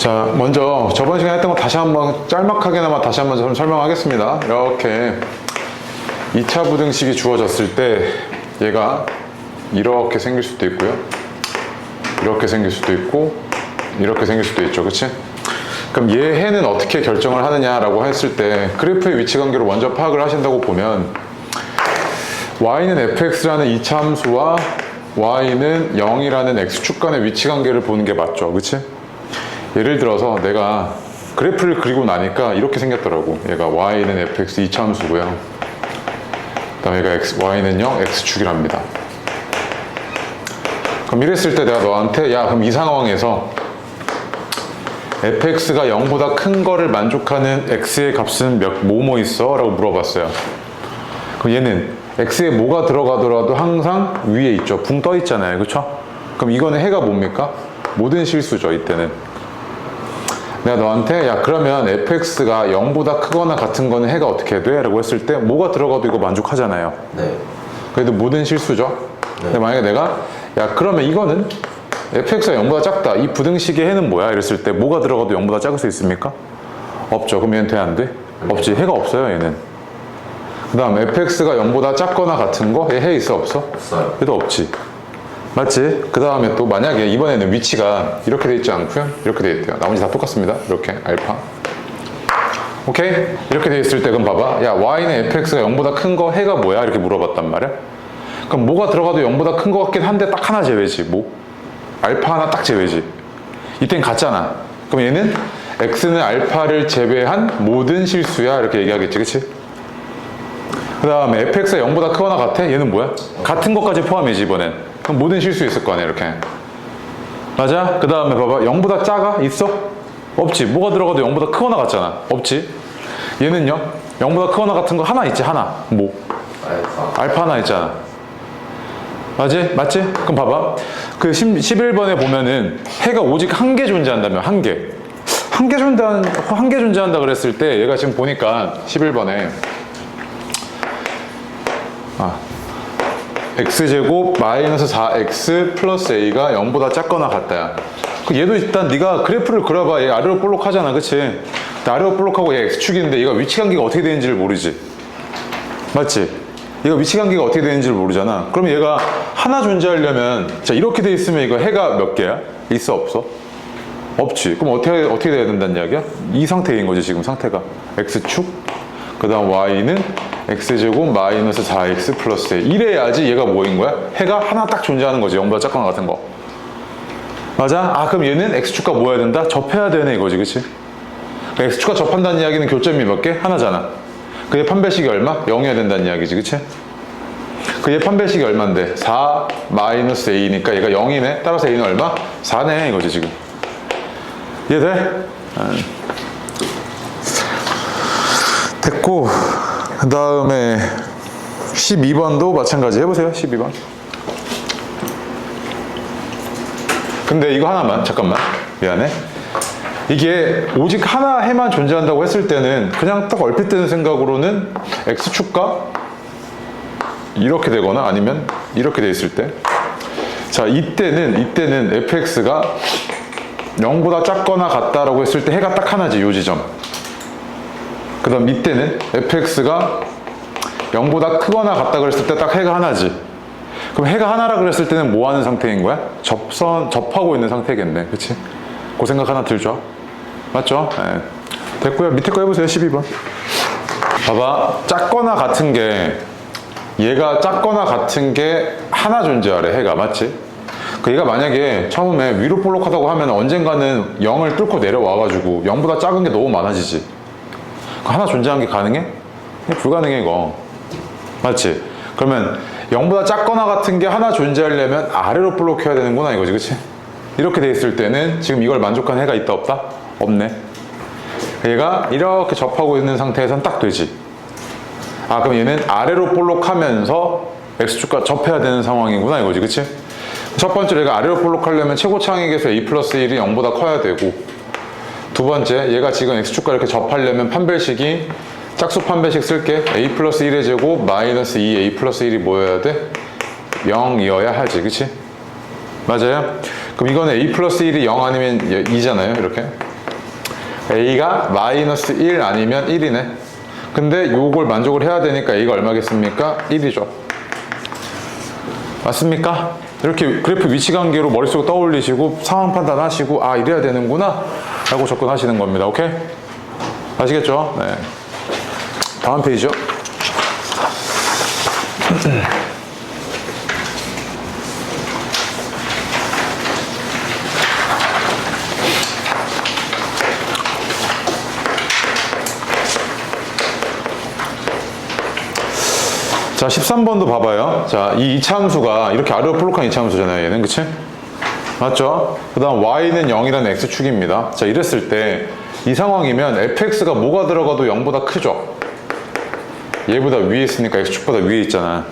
자, 먼저 저번 시간에 했던 거 다시 한번 짤막하게나마 다시 한번 좀 설명하겠습니다. 이렇게 2차 부등식이 주어졌을 때 얘가 이렇게 생길 수도 있고요, 이렇게 생길 수도 있고, 이렇게 생길 수도 있죠, 그치? 그럼 얘 해는 어떻게 결정을 하느냐라고 했을 때 그래프의 위치관계로 먼저 파악을 하신다고 보면 y는 fx라는 2차 함수와 y는 0이라는 x축 간의 위치관계를 보는 게 맞죠, 그치? 예를 들어서 내가 그래프를 그리고 나니까 이렇게 생겼더라고. 얘가 y는 fx 2차 함수고요, 그 다음에 얘가 y는 0 x축이랍니다. 그럼 이랬을 때 내가 너한테 야, 그럼 이 상황에서 fx가 0보다 큰 거를 만족하는 x의 값은 뭐뭐 있어? 라고 물어봤어요. 그럼 얘는 x에 뭐가 들어가더라도 항상 위에 있죠. 붕 떠 있잖아요, 그쵸? 그럼 이거는 해가 뭡니까? 모든 실수죠, 이때는. 내가 너한테 야, 그러면 fx가 0보다 크거나 같은 거는 해가 어떻게 돼? 라고 했을 때 뭐가 들어가도 이거 만족하잖아요. 네. 그래도 모든 실수죠. 네. 근데 만약에 내가 야, 그러면 이거는 fx가 0보다 작다, 이 부등식의 해는 뭐야? 이랬을 때 뭐가 들어가도 0보다 작을 수 있습니까? 없죠. 그럼 얘는 돼, 안 돼? 없지. 해가 없어요, 얘는. 그 다음 fx가 0보다 작거나 같은 거? 얘 해 있어, 없어? 없어요. 얘도 없지. 맞지? 그 다음에 또 만약에 이번에는 위치가 이렇게 돼 있지 않고요, 이렇게 돼 있대요. 나머지 다 똑같습니다. 이렇게 알파. 오케이? 이렇게 돼 있을 때 그럼 봐봐. 야, y는 fx가 0보다 큰 거 해가 뭐야? 이렇게 물어봤단 말이야. 그럼 뭐가 들어가도 0보다 큰 거 같긴 한데 딱 하나 제외지. 뭐? 알파 하나 딱 제외지. 이땐 같잖아. 그럼 얘는 x는 알파를 제외한 모든 실수야, 이렇게 얘기하겠지, 그치? 그 다음에 fx가 0보다 크거나 같아? 얘는 뭐야? 같은 것까지 포함이지, 이번엔. 그럼 모든 실수 있을 거 아니야, 이렇게. 맞아? 그 다음에 봐봐. 0보다 작아? 있어? 없지. 뭐가 들어가도 0보다 크거나 같잖아. 없지. 얘는요? 0보다 크거나 같은 거 하나 있지, 하나. 뭐? 알파 하나 있잖아. 맞지? 맞지? 그럼 봐봐. 그 11번에 보면은 해가 오직 한 개 존재한다며, 한 개. 한 개 존재한다 그랬을 때 얘가 지금 보니까 11번에 x제곱 마이너스 4x 플러스 a가 0보다 작거나 같다야. 얘도 일단 네가 그래프를 그려봐. 얘 아래로 볼록 하잖아, 그치? 아래로 볼록하고 얘 x축인데 얘가 위치관계가 어떻게 되는지를 모르지. 맞지? 얘가 위치관계가 어떻게 되는지를 모르잖아. 그러면 얘가 하나 존재하려면, 자, 이렇게 돼 있으면 이거 해가 몇 개야? 있어, 없어? 없지. 그럼 어떻게 돼야 된다는 이야기야? 이 상태인 거지, 지금 상태가. x축, 그 다음 y는 x제곱 마이너스 4x 플러스 a. 이래야지 얘가 뭐인 거야? 해가 하나 딱 존재하는 거지. 0보다 작거나 같은 거. 맞아? 아, 그럼 얘는 x축과 뭐 해야 된다? 접해야 되네, 이거지, 그치? 그러니까 x축과 접한다는 이야기는 교점이 몇 개? 하나잖아. 그얘 판별식이 얼마? 0이어야 된다는 이야기지, 그치? 그얘 판별식이 얼만데? 4 마이너스 a니까 얘가 0이네? 따라서 a는 얼마? 4네, 이거지, 지금. 이해돼? 됐고, 그 다음에 12번도 마찬가지 해보세요. 12번. 근데 이거 하나만, 잠깐만, 미안해. 이게 오직 하나 해만 존재한다고 했을 때는 그냥 딱 얼핏 드는 생각으로는 x축과 이렇게 되거나 아니면 이렇게 돼 있을 때, 자, 이때는 fx가 0보다 작거나 같다라고 했을 때 해가 딱 하나지, 요 지점. 그 다음 이때는 fx가 0보다 크거나 같다 그랬을 때 딱 해가 하나지. 그럼 해가 하나라 그랬을 때는 뭐 하는 상태인 거야? 접하고 있는 상태겠네, 그치? 그 생각 하나 들죠? 맞죠? 네. 됐고요. 밑에 거 해보세요. 12번. 봐봐. 작거나 같은 게, 얘가 작거나 같은 게 하나 존재하래, 해가. 맞지? 그 얘가 만약에 처음에 위로 볼록하다고 하면 언젠가는 0을 뚫고 내려와가지고 0보다 작은 게 너무 많아지지. 하나 존재하는 게 가능해? 불가능해, 이거. 맞지? 그러면 0보다 작거나 같은 게 하나 존재하려면 아래로 볼록해야 되는구나, 이거지, 그치? 이렇게 돼 있을 때는 지금 이걸 만족한 해가 있다, 없다? 없네. 얘가 이렇게 접하고 있는 상태에선 딱 되지. 아, 그럼 얘는 아래로 볼록하면서 x축과 접해야 되는 상황이구나, 이거지, 그치? 첫 번째로 얘가 아래로 볼록하려면 최고차항액에서 a 플러스 1이 0보다 커야 되고, 두 번째, 얘가 지금 x축과 이렇게 접하려면 판별식이 짝수 판별식 쓸게. a 플러스 1의 제곱 마이너스 2a 플러스 1이 뭐여야 돼? 0이어야 하지, 그치? 맞아요? 그럼 이거는 a 플러스 1이 0 아니면 2잖아요, 이렇게. A가 마이너스 1 아니면 1이네. 근데 요걸 만족을 해야 되니까 A가 얼마겠습니까? 1이죠. 맞습니까? 이렇게 그래프 위치관계로 머릿속에 떠올리시고 상황 판단하시고 아 이래야 되는구나 라고 접근하시는 겁니다. 오케이? 아시겠죠? 네. 다음 페이지요. 자, 13번도 봐봐요. 자, 이 이차함수가 이렇게 아래로 볼록한 이차함수잖아요. 얘는, 그치? 맞죠? 그 다음 y는 0이라는 x축입니다. 자, 이랬을 때 이 상황이면 fx가 뭐가 들어가도 0보다 크죠? 얘보다 위에 있으니까 x축보다 위에 있잖아.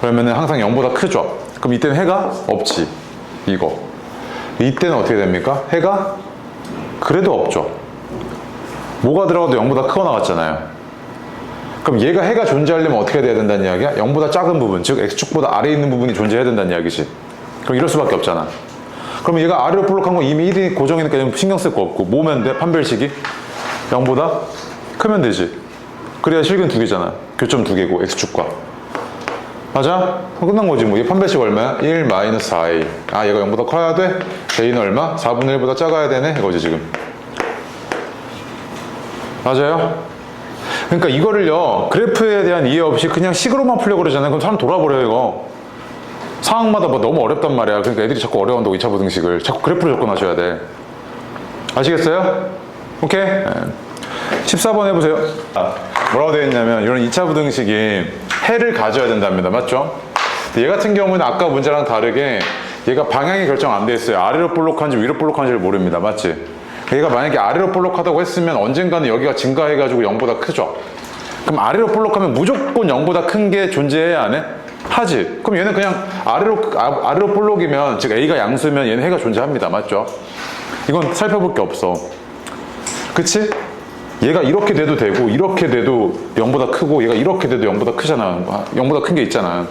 그러면은 항상 0보다 크죠? 그럼 이때는 해가 없지. 이거. 이때는 어떻게 됩니까? 해가 그래도 없죠. 뭐가 들어가도 0보다 크거 나갔잖아요. 그럼 얘가 해가 존재하려면 어떻게 돼야 된다는 이야기야? 0보다 작은 부분, 즉 x축보다 아래에 있는 부분이 존재해야 된다는 이야기지. 그럼 이럴 수밖에 없잖아. 그럼 얘가 아래로 볼록한 건 이미 1이 고정이니까 신경 쓸 거 없고 뭐면 돼? 판별식이 0보다 크면 되지. 그래야 실근 두 개잖아. 교점 두 개고 x축과. 맞아? 끝난 거지 뭐. 얘 판별식 얼마야? 1 마이너스 4a. 아 얘가 0보다 커야 돼? a는 얼마? 4분의 1보다 작아야 되네? 이거지 지금. 맞아요? 그러니까 이거를요 그래프에 대한 이해 없이 그냥 식으로만 풀려고 그러잖아요. 그럼 사람 돌아버려요 이거. 상황마다 뭐 너무 어렵단 말이야. 그러니까 애들이 자꾸 어려운다고 2차 부등식을 자꾸 그래프로 접근하셔야 돼. 아시겠어요? 오케이? 네. 14번 해보세요. 뭐라고 되어 있냐면 이런 2차 부등식이 해를 가져야 된답니다. 맞죠? 얘 같은 경우는 아까 문제랑 다르게 얘가 방향이 결정 안 돼 있어요. 아래로 볼록한지 위로 볼록한지를 모릅니다. 맞지? 얘가 만약에 아래로 볼록하다고 했으면 언젠가는 여기가 증가해가지고 0보다 크죠? 그럼 아래로 볼록하면 무조건 0보다 큰 게 존재해야 안 해? 하지. 그럼 얘는 그냥 아래로 볼록이면, 즉 A가 양수면 얘는 해가 존재합니다. 맞죠? 이건 살펴볼 게 없어. 그치? 얘가 이렇게 돼도 되고, 이렇게 돼도 0보다 크고, 얘가 이렇게 돼도 0보다 크잖아. 0보다 큰 게 있잖아.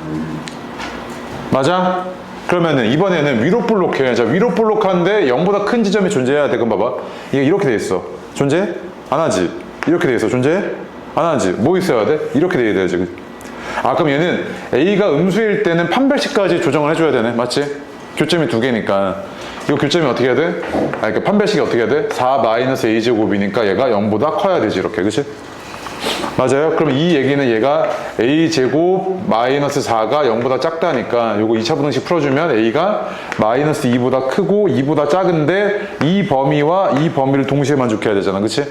맞아? 그러면은 이번에는 위로 볼록해. 자, 위로 볼록한데 0보다 큰 지점이 존재해야 돼. 그럼 봐봐. 이게 이렇게 돼 있어. 존재해? 안 하지. 이렇게 돼 있어. 존재해? 안 하지. 뭐 있어야 돼? 이렇게 돼야 돼야지. 아, 그럼 얘는 A가 음수일 때는 판별식까지 조정을 해줘야 되네. 맞지? 교점이 두 개니까. 이거 교점이 어떻게 해야 돼? 아, 그러니까 판별식이 어떻게 해야 돼? 4 마이너스 A제곱이니까 얘가 0보다 커야 되지. 이렇게. 그치? 맞아요? 그럼 이 얘기는 얘가 A제곱 마이너스 4가 0보다 작다니까 요거 2차 부등식 풀어주면 A가 마이너스 2보다 크고 2보다 작은데 이 범위와 이 범위를 동시에 만족해야 되잖아. 그치?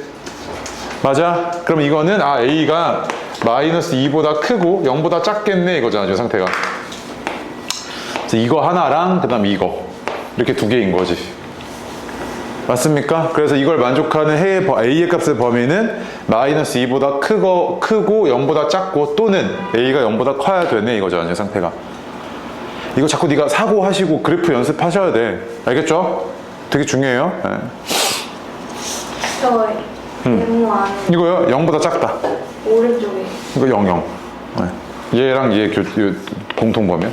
맞아? 그럼 이거는 아 A가 마이너스 2보다 크고 0보다 작겠네 이거잖아. 지금 상태가. 그래서 이거 하나랑 그 다음 이거 이렇게 두 개인 거지. 맞습니까? 그래서 이걸 만족하는 A의 값의 범위는 마이너스 2보다 크고 0보다 작고 또는 A가 0보다 커야 되네 이거잖아. 지금 상태가. 이거 자꾸 네가 사고하시고 그래프 연습하셔야 돼. 알겠죠? 되게 중요해요. 네. 저 네모 안에 이거요? 0보다 작다. 오른쪽에 이거 0, 0. 네. 얘랑 얘 공통범위야.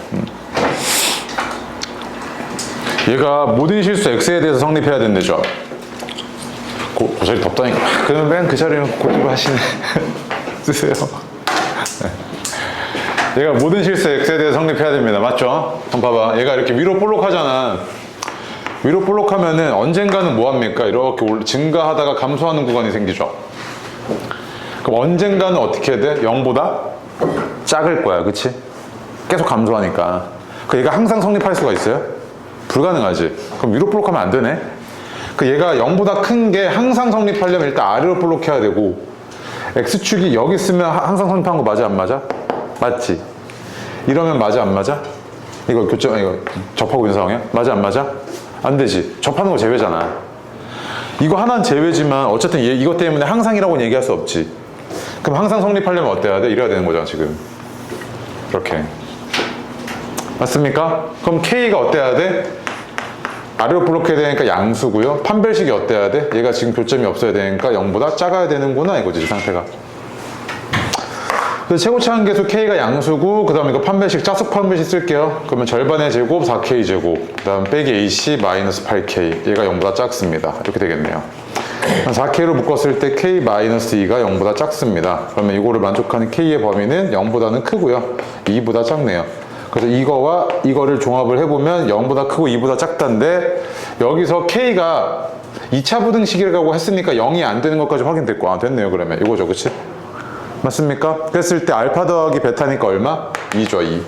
얘가 모든 실수 X에 대해서 성립해야 된대죠. 자리 덥다니까. 그러면 맨 그 자리는 고집을 하시네. 쓰세요. 네. 얘가 모든 실수 X에 대해서 성립해야 됩니다. 맞죠? 한번 봐봐. 얘가 이렇게 위로 볼록하잖아. 위로 볼록하면은 언젠가는 뭐합니까? 이렇게 증가하다가 감소하는 구간이 생기죠. 그럼 언젠가는 어떻게 해야 돼? 0보다 작을 거야. 그치? 계속 감소하니까. 그 얘가 항상 성립할 수가 있어요? 불가능하지. 그럼 위로 볼록하면 안 되네. 그 얘가 0보다 큰 게 항상 성립하려면 일단 아래로 볼록해야 되고 X축이 여기 있으면 항상 성립한 거 맞아 안 맞아? 맞지. 이러면 맞아 안 맞아? 이거 이거 접하고 있는 상황이야? 맞아 안 맞아? 안 되지. 접하는 거 제외잖아. 이거 하나는 제외지만 어쨌든 이것 때문에 항상이라고는 얘기할 수 없지. 그럼 항상 성립하려면 어때야 돼? 이래야 되는 거잖아 지금. 이렇게. 맞습니까? 그럼 K가 어때야 돼? 아래로 볼록해야 되니까 양수고요. 판별식이 어때야 돼? 얘가 지금 교점이 없어야 되니까 0보다 작아야 되는구나 이거지 상태가. 그래서 최고차 한계수 K가 양수고 그 다음에 이거 판별식 짝수 판별식 쓸게요. 그러면 절반의 제곱 4K 제곱 그 다음 빼기 AC 마이너스 8K 얘가 0보다 작습니다. 이렇게 되겠네요. 4K로 묶었을 때 K-2가 0보다 작습니다. 그러면 이거를 만족하는 K의 범위는 0보다는 크고요. 2보다 작네요. 그래서 이거와 이거를 종합을 해보면 0보다 크고 2보다 작다인데 여기서 K가 2차 부등식이라고 했으니까 0이 안 되는 것까지 확인됐고 아 됐네요. 그러면 이거죠. 그치? 맞습니까? 그랬을 때 알파 더하기 베타니까 얼마? 2죠. 2.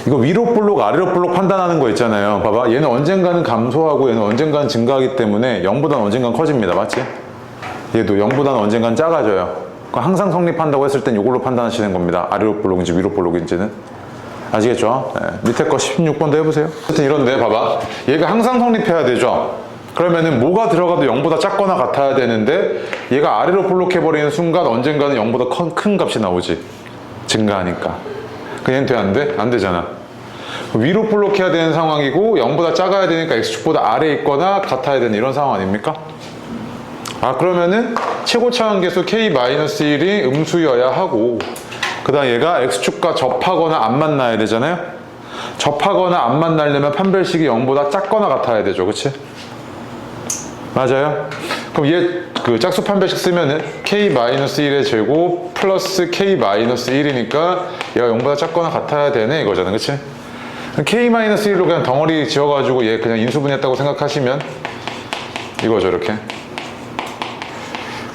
이거 위로 볼록 아래로 볼록 판단하는 거 있잖아요. 봐봐. 얘는 언젠가는 감소하고 얘는 언젠가는 증가하기 때문에 0보다는 언젠가는 커집니다. 맞지? 얘도 0보다는 언젠가는 작아져요. 항상 성립한다고 했을 땐 이걸로 판단하시는 겁니다. 아래로 볼록인지 위로 볼록인지는. 아시겠죠? 네. 밑에 거 16번도 해보세요. 하여튼 이런데 봐봐. 얘가 항상 성립해야 되죠? 그러면은 뭐가 들어가도 0보다 작거나 같아야 되는데 얘가 아래로 볼록해버리는 순간 언젠가는 0보다 큰 값이 나오지. 증가하니까. 그냥 돼? 안 돼? 안 되잖아. 위로 볼록해야 되는 상황이고 0보다 작아야 되니까 x축보다 아래에 있거나 같아야 되는 이런 상황 아닙니까? 아 그러면은 최고 차항계수 k-1이 음수여야 하고 그 다음 얘가 x축과 접하거나 안 만나야 되잖아요. 접하거나 안 만나려면 판별식이 0보다 작거나 같아야 되죠. 그치? 맞아요? 그럼 얘 그 짝수 판별식 쓰면은 k-1의 제곱 플러스 k-1이니까 얘가 0보다 작거나 같아야 되네 이거잖아. 그치? k-1로 그냥 덩어리 지어가지고 얘 그냥 인수분해했다고 생각하시면 이거죠. 이렇게.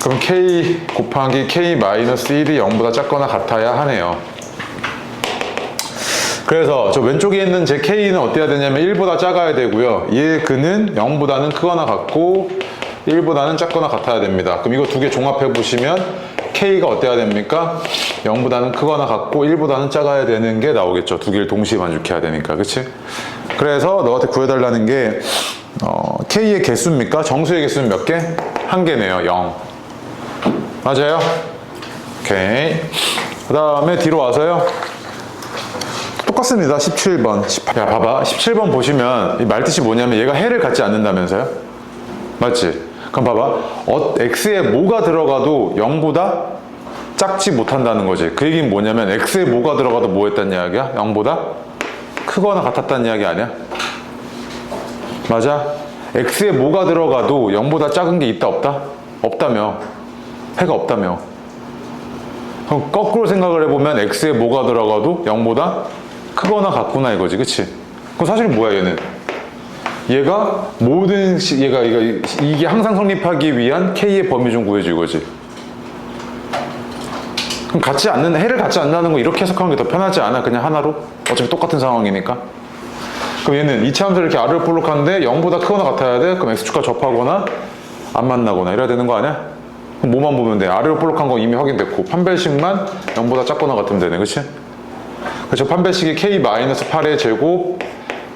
그럼 k 곱하기 k-1이 0보다 작거나 같아야 하네요. 그래서 저 왼쪽에 있는 제 k는 어때야 되냐면 1보다 작아야 되고요. 얘 그는 0보다는 크거나 같고 1보다는 작거나 같아야 됩니다. 그럼 이거 두 개 종합해 보시면 k가 어때야 됩니까? 0보다는 크거나 같고 1보다는 작아야 되는 게 나오겠죠. 두 개를 동시에 만족해야 되니까. 그치? 그래서 너한테 구해달라는 게 k의 개수입니까? 정수의 개수는 몇 개? 한 개네요. 0. 맞아요? 오케이. 그 다음에 뒤로 와서요. 똑같습니다. 17번. 야, 봐봐. 17번 보시면 이 말뜻이 뭐냐면 얘가 해를 갖지 않는다면서요? 맞지? 그럼 봐봐. x에 뭐가 들어가도 0보다 작지 못한다는 거지. 그 얘기는 뭐냐면 x에 뭐가 들어가도 뭐 했다는 이야기야? 0보다 크거나 같았다는 이야기 아니야? 맞아? x에 뭐가 들어가도 0보다 작은 게 있다 없다? 없다며. 해가 없다며. 그럼 거꾸로 생각을 해보면 x에 뭐가 들어가도 0보다 크거나 같구나 이거지. 그치? 그럼 사실 뭐야 얘는? 얘가 모든 이게 항상 성립하기 위한 k의 범위 좀 구해줘 이거지. 그럼 해를 갖지 않는다는 거 이렇게 해석하는 게 더 편하지 않아? 그냥 하나로? 어차피 똑같은 상황이니까. 그럼 얘는 이차함수를 이렇게 아래로 볼록하는데 0보다 크거나 같아야 돼? 그럼 x축과 접하거나 안 만나거나 이래야 되는 거 아니야? 그럼 뭐만 보면 돼? 아래로 볼록한 거 이미 확인됐고 판별식만 0보다 작거나 같으면 되네. 그치? 그래서 판별식이 k-8의 제곱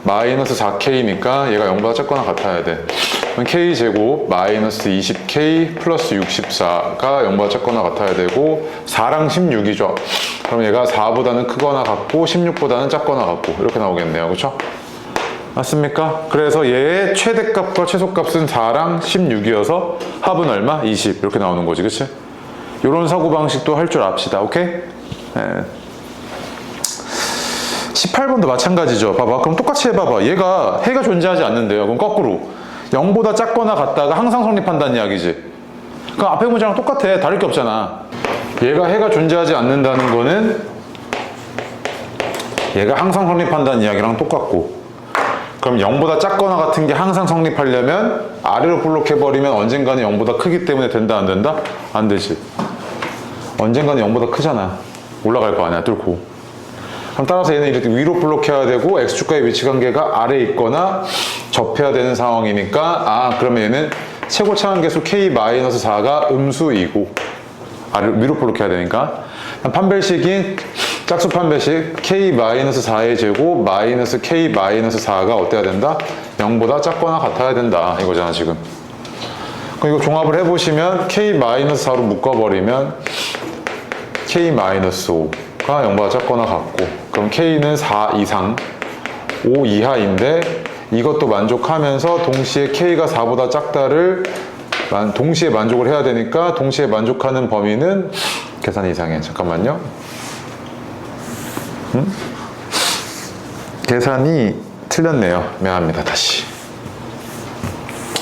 마이너스 4k니까 얘가 0보다 작거나 같아야 돼. 그럼 k제곱 마이너스 20k 플러스 64가 0보다 작거나 같아야 되고 4랑 16이죠. 그럼 얘가 4보다는 크거나 같고 16보다는 작거나 같고 이렇게 나오겠네요. 그렇죠? 맞습니까? 그래서 얘의 최대값과 최소값은 4랑 16이어서 합은 얼마? 20 이렇게 나오는 거지. 그치? 이런 사고방식도 할 줄 압시다. 오케이? 네. 18번도 마찬가지죠. 봐봐. 그럼 똑같이 해봐봐. 얘가 해가 존재하지 않는데요. 그럼 거꾸로 0보다 작거나 같다가 항상 성립한다는 이야기지. 그럼 앞에 문장랑 똑같아. 다를 게 없잖아. 얘가 해가 존재하지 않는다는 거는 얘가 항상 성립한다는 이야기랑 똑같고 그럼 0보다 작거나 같은 게 항상 성립하려면 아래로 볼록해버리면 언젠가는 0보다 크기 때문에 된다 안 된다? 안 되지. 언젠가는 0보다 크잖아. 올라갈 거 아니야. 뚫고. 그럼 따라서 얘는 이렇게 위로 볼록해야 되고 x축과의 위치 관계가 아래에 있거나 접해야 되는 상황이니까 그러면 얘는 최고 차항계수 k-4가 음수이고 위로 볼록해야 되니까 판별식인 짝수 판별식 k-4의 제곱 마이너스 k-4가 어때야 된다? 0보다 작거나 같아야 된다 이거잖아 지금. 그럼 이거 종합을 해보시면 k-4로 묶어버리면 k-5가 0보다 작거나 같고 그럼 K는 4 이상 5 이하인데 이것도 만족하면서 동시에 K가 4보다 작다를 동시에 만족을 해야 되니까 동시에 만족하는 범위는 계산이 이상해. 잠깐만요. 계산이 틀렸네요. 미안합니다. 다시.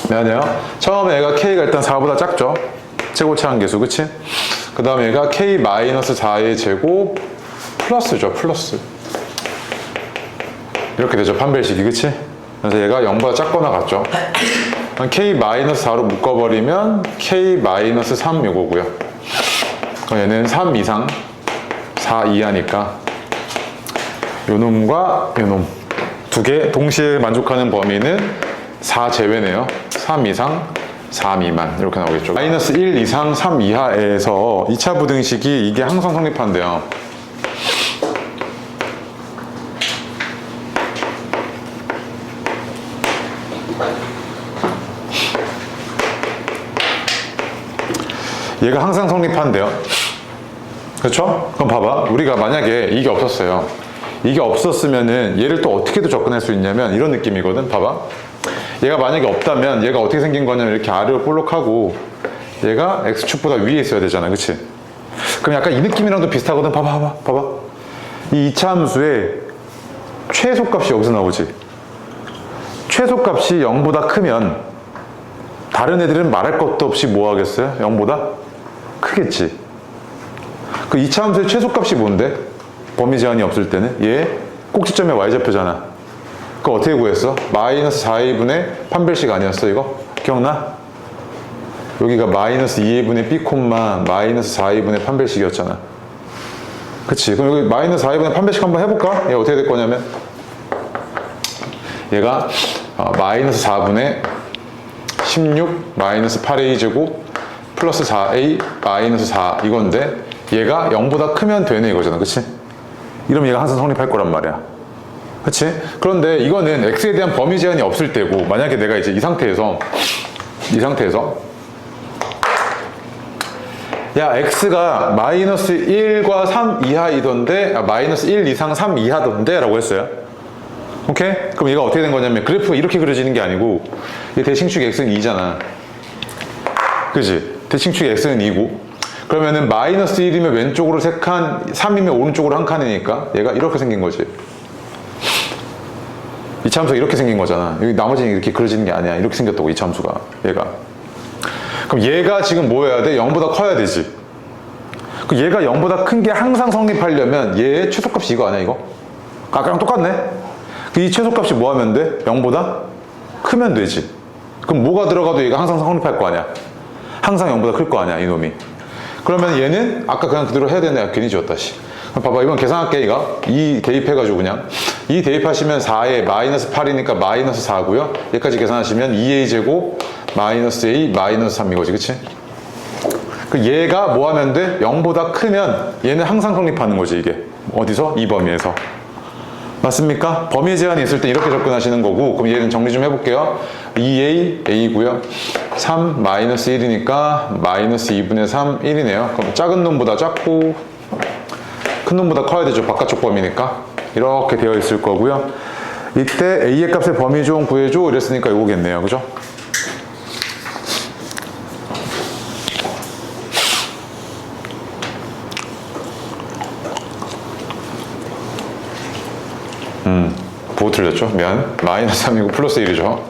미안해요. 처음에 얘가 K가 일단 4보다 작죠? 최고치 한계수, 그치? 그 다음에 얘가 K-4의 제곱 플러스죠, 플러스. 이렇게 되죠, 판별식이, 그치? 그래서 얘가 0보다 작거나 같죠? K-4로 묶어버리면 K-3 요거고요. 그럼 얘는 3 이상, 4 이하니까 요 놈과 요 놈 두 개 동시에 만족하는 범위는 4 제외네요. 3 이상, 4 미만 이렇게 나오겠죠. 마이너스 1 이상, 3 이하에서 2차 부등식이 이게 항상 성립한대요. 얘가 항상 성립한대요. 그렇죠? 그럼 봐봐. 우리가 만약에 이게 없었어요. 이게 없었으면은 얘를 또 어떻게도 접근할 수 있냐면 이런 느낌이거든. 봐봐. 얘가 만약에 없다면 얘가 어떻게 생긴 거냐면 이렇게 아래로 볼록하고 얘가 x축보다 위에 있어야 되잖아. 그치? 그럼 약간 이 느낌이랑도 비슷하거든. 봐봐. 이 이차함수의 최소값이 여기서 나오지. 최소값이 0보다 크면 다른 애들은 말할 것도 없이 뭐 하겠어요? 0보다 크겠지. 그 이차함수의 최소값이 뭔데? 범위 제한이 없을 때는 얘 꼭지점에 y좌표잖아. 그거 어떻게 구했어? 마이너스 4a분의 판별식 아니었어 이거? 기억나? 여기가 마이너스 2a분의 b 콤마 마이너스 4a분의 판별식이었잖아. 그치? 그럼 여기 마이너스 4a분의 판별식 한번 해볼까? 얘 어떻게 될 거냐면 얘가 마이너스 4분의 16 마이너스 8a 제곱 플러스 4a 마이너스 4 이건데 얘가 0보다 크면 되네 이거잖아. 그치? 이러면 얘가 항상 성립할 거란 말이야. 그치? 그런데 이거는 x에 대한 범위 제한이 없을 때고 만약에 내가 이제 이 상태에서 야 x가 마이너스 1과 3 이하이던데 마이너스 1 이상 3 이하던데 라고 했어요. 오케이? 그럼 얘가 어떻게 된 거냐면 그래프가 이렇게 그려지는 게 아니고 이 대칭축 x는 2잖아. 그치? 대칭축 x는 2고 그러면은 마이너스 1이면 왼쪽으로 3칸, 3이면 오른쪽으로 한 칸이니까 얘가 이렇게 생긴 거지. 이차함수가 이렇게 생긴 거잖아. 여기 나머지는 이렇게 그려지는 게 아니야. 이렇게 생겼다고 이차함수가 얘가. 그럼 얘가 지금 뭐 해야 돼? 0보다 커야 되지. 그 얘가 0보다 큰 게 항상 성립하려면 얘의 최소값이 이거 아니야 이거? 아까랑 똑같네. 이 최소값이 뭐 하면 돼? 0보다 크면 되지. 그럼 뭐가 들어가도 얘가 항상 성립할 거 아니야? 항상 0보다 클 거 아니야 이놈이. 그러면 얘는 아까 그냥 그대로 해야 되네. 괜히 지웠다 씨. 봐봐 이번 계산할게. 이거 2 대입해가지고 그냥 2 대입하시면 4에 마이너스 8이니까 마이너스 4고요 얘까지 계산하시면 2a 제곱 마이너스 a 마이너스 3 이거지. 그치? 그 얘가 뭐 하면 돼? 0보다 크면 얘는 항상 성립하는 거지. 이게 어디서? 이 범위에서. 맞습니까? 범위 제한이 있을 때 이렇게 접근하시는 거고. 그럼 얘는 정리 좀 해볼게요. 2a a고요 3 마이너스 1이니까 마이너스 2분의 3 1이네요. 그럼 작은 놈보다 작고 큰 놈보다 커야 되죠. 바깥쪽 범위니까. 이렇게 되어 있을 거고요. 이때 a의 값의 범위 좀 구해줘 이랬으니까 이거겠네요. 그죠? 보고 틀렸죠? 미안. 마이너스 3이고 플러스 1이죠.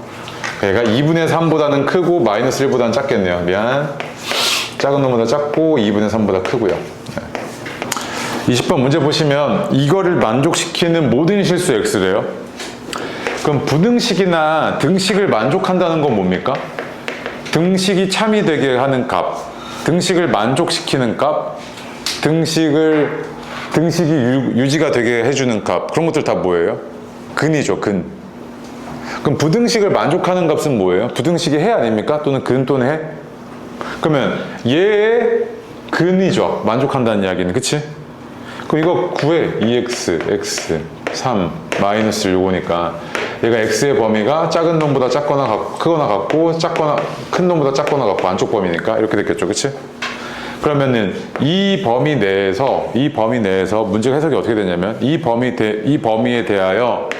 얘가 2분의 3보다는 크고 마이너스 1보다는 작겠네요. 미안. 작은 놈보다 작고 2분의 3보다 크고요. 20번 문제 보시면 이거를 만족시키는 모든 실수 x래요. 그럼 부등식이나 등식을 만족한다는 건 뭡니까? 등식이 참이 되게 하는 값, 등식을 만족시키는 값, 등식이 유지가 되게 해주는 값, 그런 것들 다 뭐예요? 근이죠, 근. 그럼 부등식을 만족하는 값은 뭐예요? 부등식이 해 아닙니까? 또는 근 또는 해? 그러면 얘의 근이죠, 만족한다는 이야기는. 그치? 그럼 이거 구해. 2x, x, 3, 마이너스 1 요거니까 얘가 x의 범위가 작은 놈보다 작거나 크거나 같고 큰 놈보다 작거나 같고 안쪽 범위니까 이렇게 됐겠죠. 그치? 그러면은 이 범위 내에서 문제가 해석이 어떻게 되냐면 이 범위에 대하여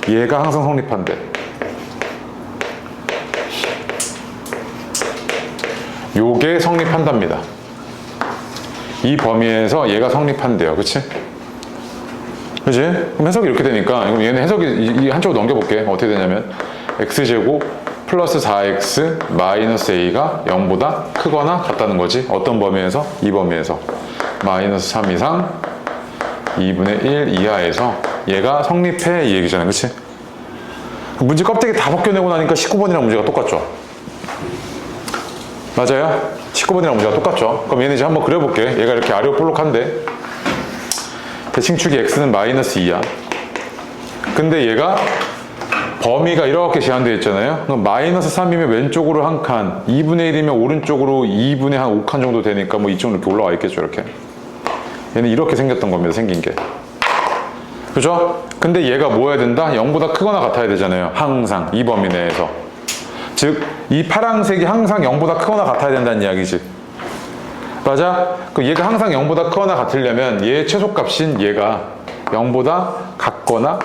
얘가 항상 성립한대. 요게 성립한답니다. 이 범위에서 얘가 성립한대요. 그치? 그치? 그럼 해석이 이렇게 되니까, 그럼 얘는 해석이 이 한쪽으로 넘겨볼게. 어떻게 되냐면, x제곱 플러스 4x 마이너스 a가 0보다 크거나 같다는 거지. 어떤 범위에서? 이 범위에서. 마이너스 3 이상 2분의 1 이하에서 얘가 성립해 이 얘기잖아. 그치? 문제 껍데기 다 벗겨내고 나니까 19번이랑 문제가 똑같죠? 맞아요? 19번이랑 문제가 똑같죠? 그럼 얘는 이제 한번 그려볼게. 얘가 이렇게 아래로 볼록한데 대칭축이 x는 마이너스 2야. 근데 얘가 범위가 이렇게 제한되어 있잖아요. 그럼 마이너스 3이면 왼쪽으로 한 칸, 2분의 1이면 오른쪽으로 2분의 한 5칸 정도 되니까 뭐 이쪽으로 이렇게 올라와 있겠죠. 이렇게. 얘는 이렇게 생겼던 겁니다. 생긴 게. 그죠? 근데 얘가 뭐 해야 된다? 0보다 크거나 같아야 되잖아요. 항상 이 범위 내에서. 즉 이 파란색이 항상 0보다 크거나 같아야 된다는 이야기지. 맞아? 그럼 얘가 항상 0보다 크거나 같으려면 얘의 최소값인 얘가 0보다 같거나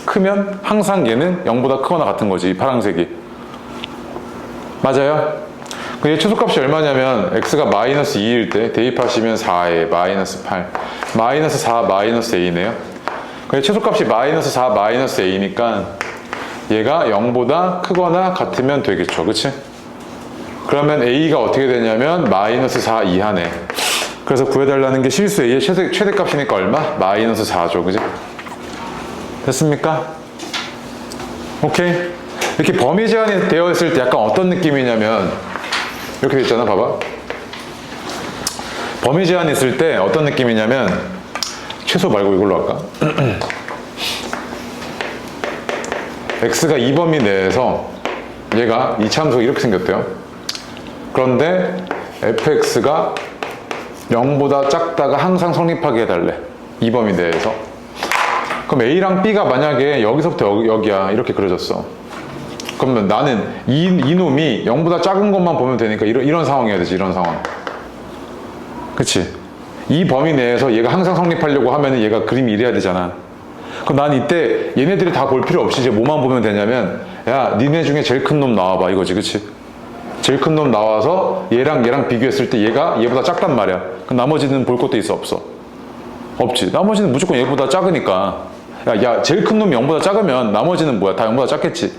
크면 항상 얘는 0보다 크거나 같은 거지. 이 파란색이. 맞아요? 얘 최소값이 얼마냐면 x가 마이너스 2일 때 대입하시면 4에 마이너스 8 마이너스 4 마이너스 a네요. 최소값이 마이너스 4 마이너스 a니까 얘가 0보다 크거나 같으면 되겠죠. 그치? 그러면 a가 어떻게 되냐면 마이너스 4 이하네. 그래서 구해달라는 게 실수 a의 최대값이니까 얼마? 마이너스 4죠. 그치? 됐습니까? 오케이? 이렇게 범위 제한이 되어 있을 때 약간 어떤 느낌이냐면 이렇게 돼 있잖아. 봐봐. 범위 제한이 있을 때 어떤 느낌이냐면 최소 말고 이걸로 할까? x가 이 범위 내에서 얘가 이 참수가 이렇게 생겼대요. 그런데 fx가 0보다 작다가 항상 성립하게 해달래. 이 범위 내에서. 그럼 a랑 b가 만약에 여기서부터 여기야. 이렇게 그려졌어. 그러면 나는 이놈이 0보다 작은 것만 보면 되니까 이런 상황이어야 되지. 이런 상황. 그치? 이 범위 내에서 얘가 항상 성립하려고 하면은 얘가 그림이 이래야 되잖아. 그럼 난 이때 얘네들이 다 볼 필요 없이 이제 뭐만 보면 되냐면 야 니네 중에 제일 큰 놈 나와봐 이거지. 그치? 제일 큰 놈 나와서 얘랑 비교했을 때 얘가 얘보다 작단 말이야. 그럼 나머지는 볼 것도 있어? 없어? 없지. 나머지는 무조건 얘보다 작으니까 야 제일 큰 놈이 0보다 작으면 나머지는 뭐야? 다 0보다 작겠지.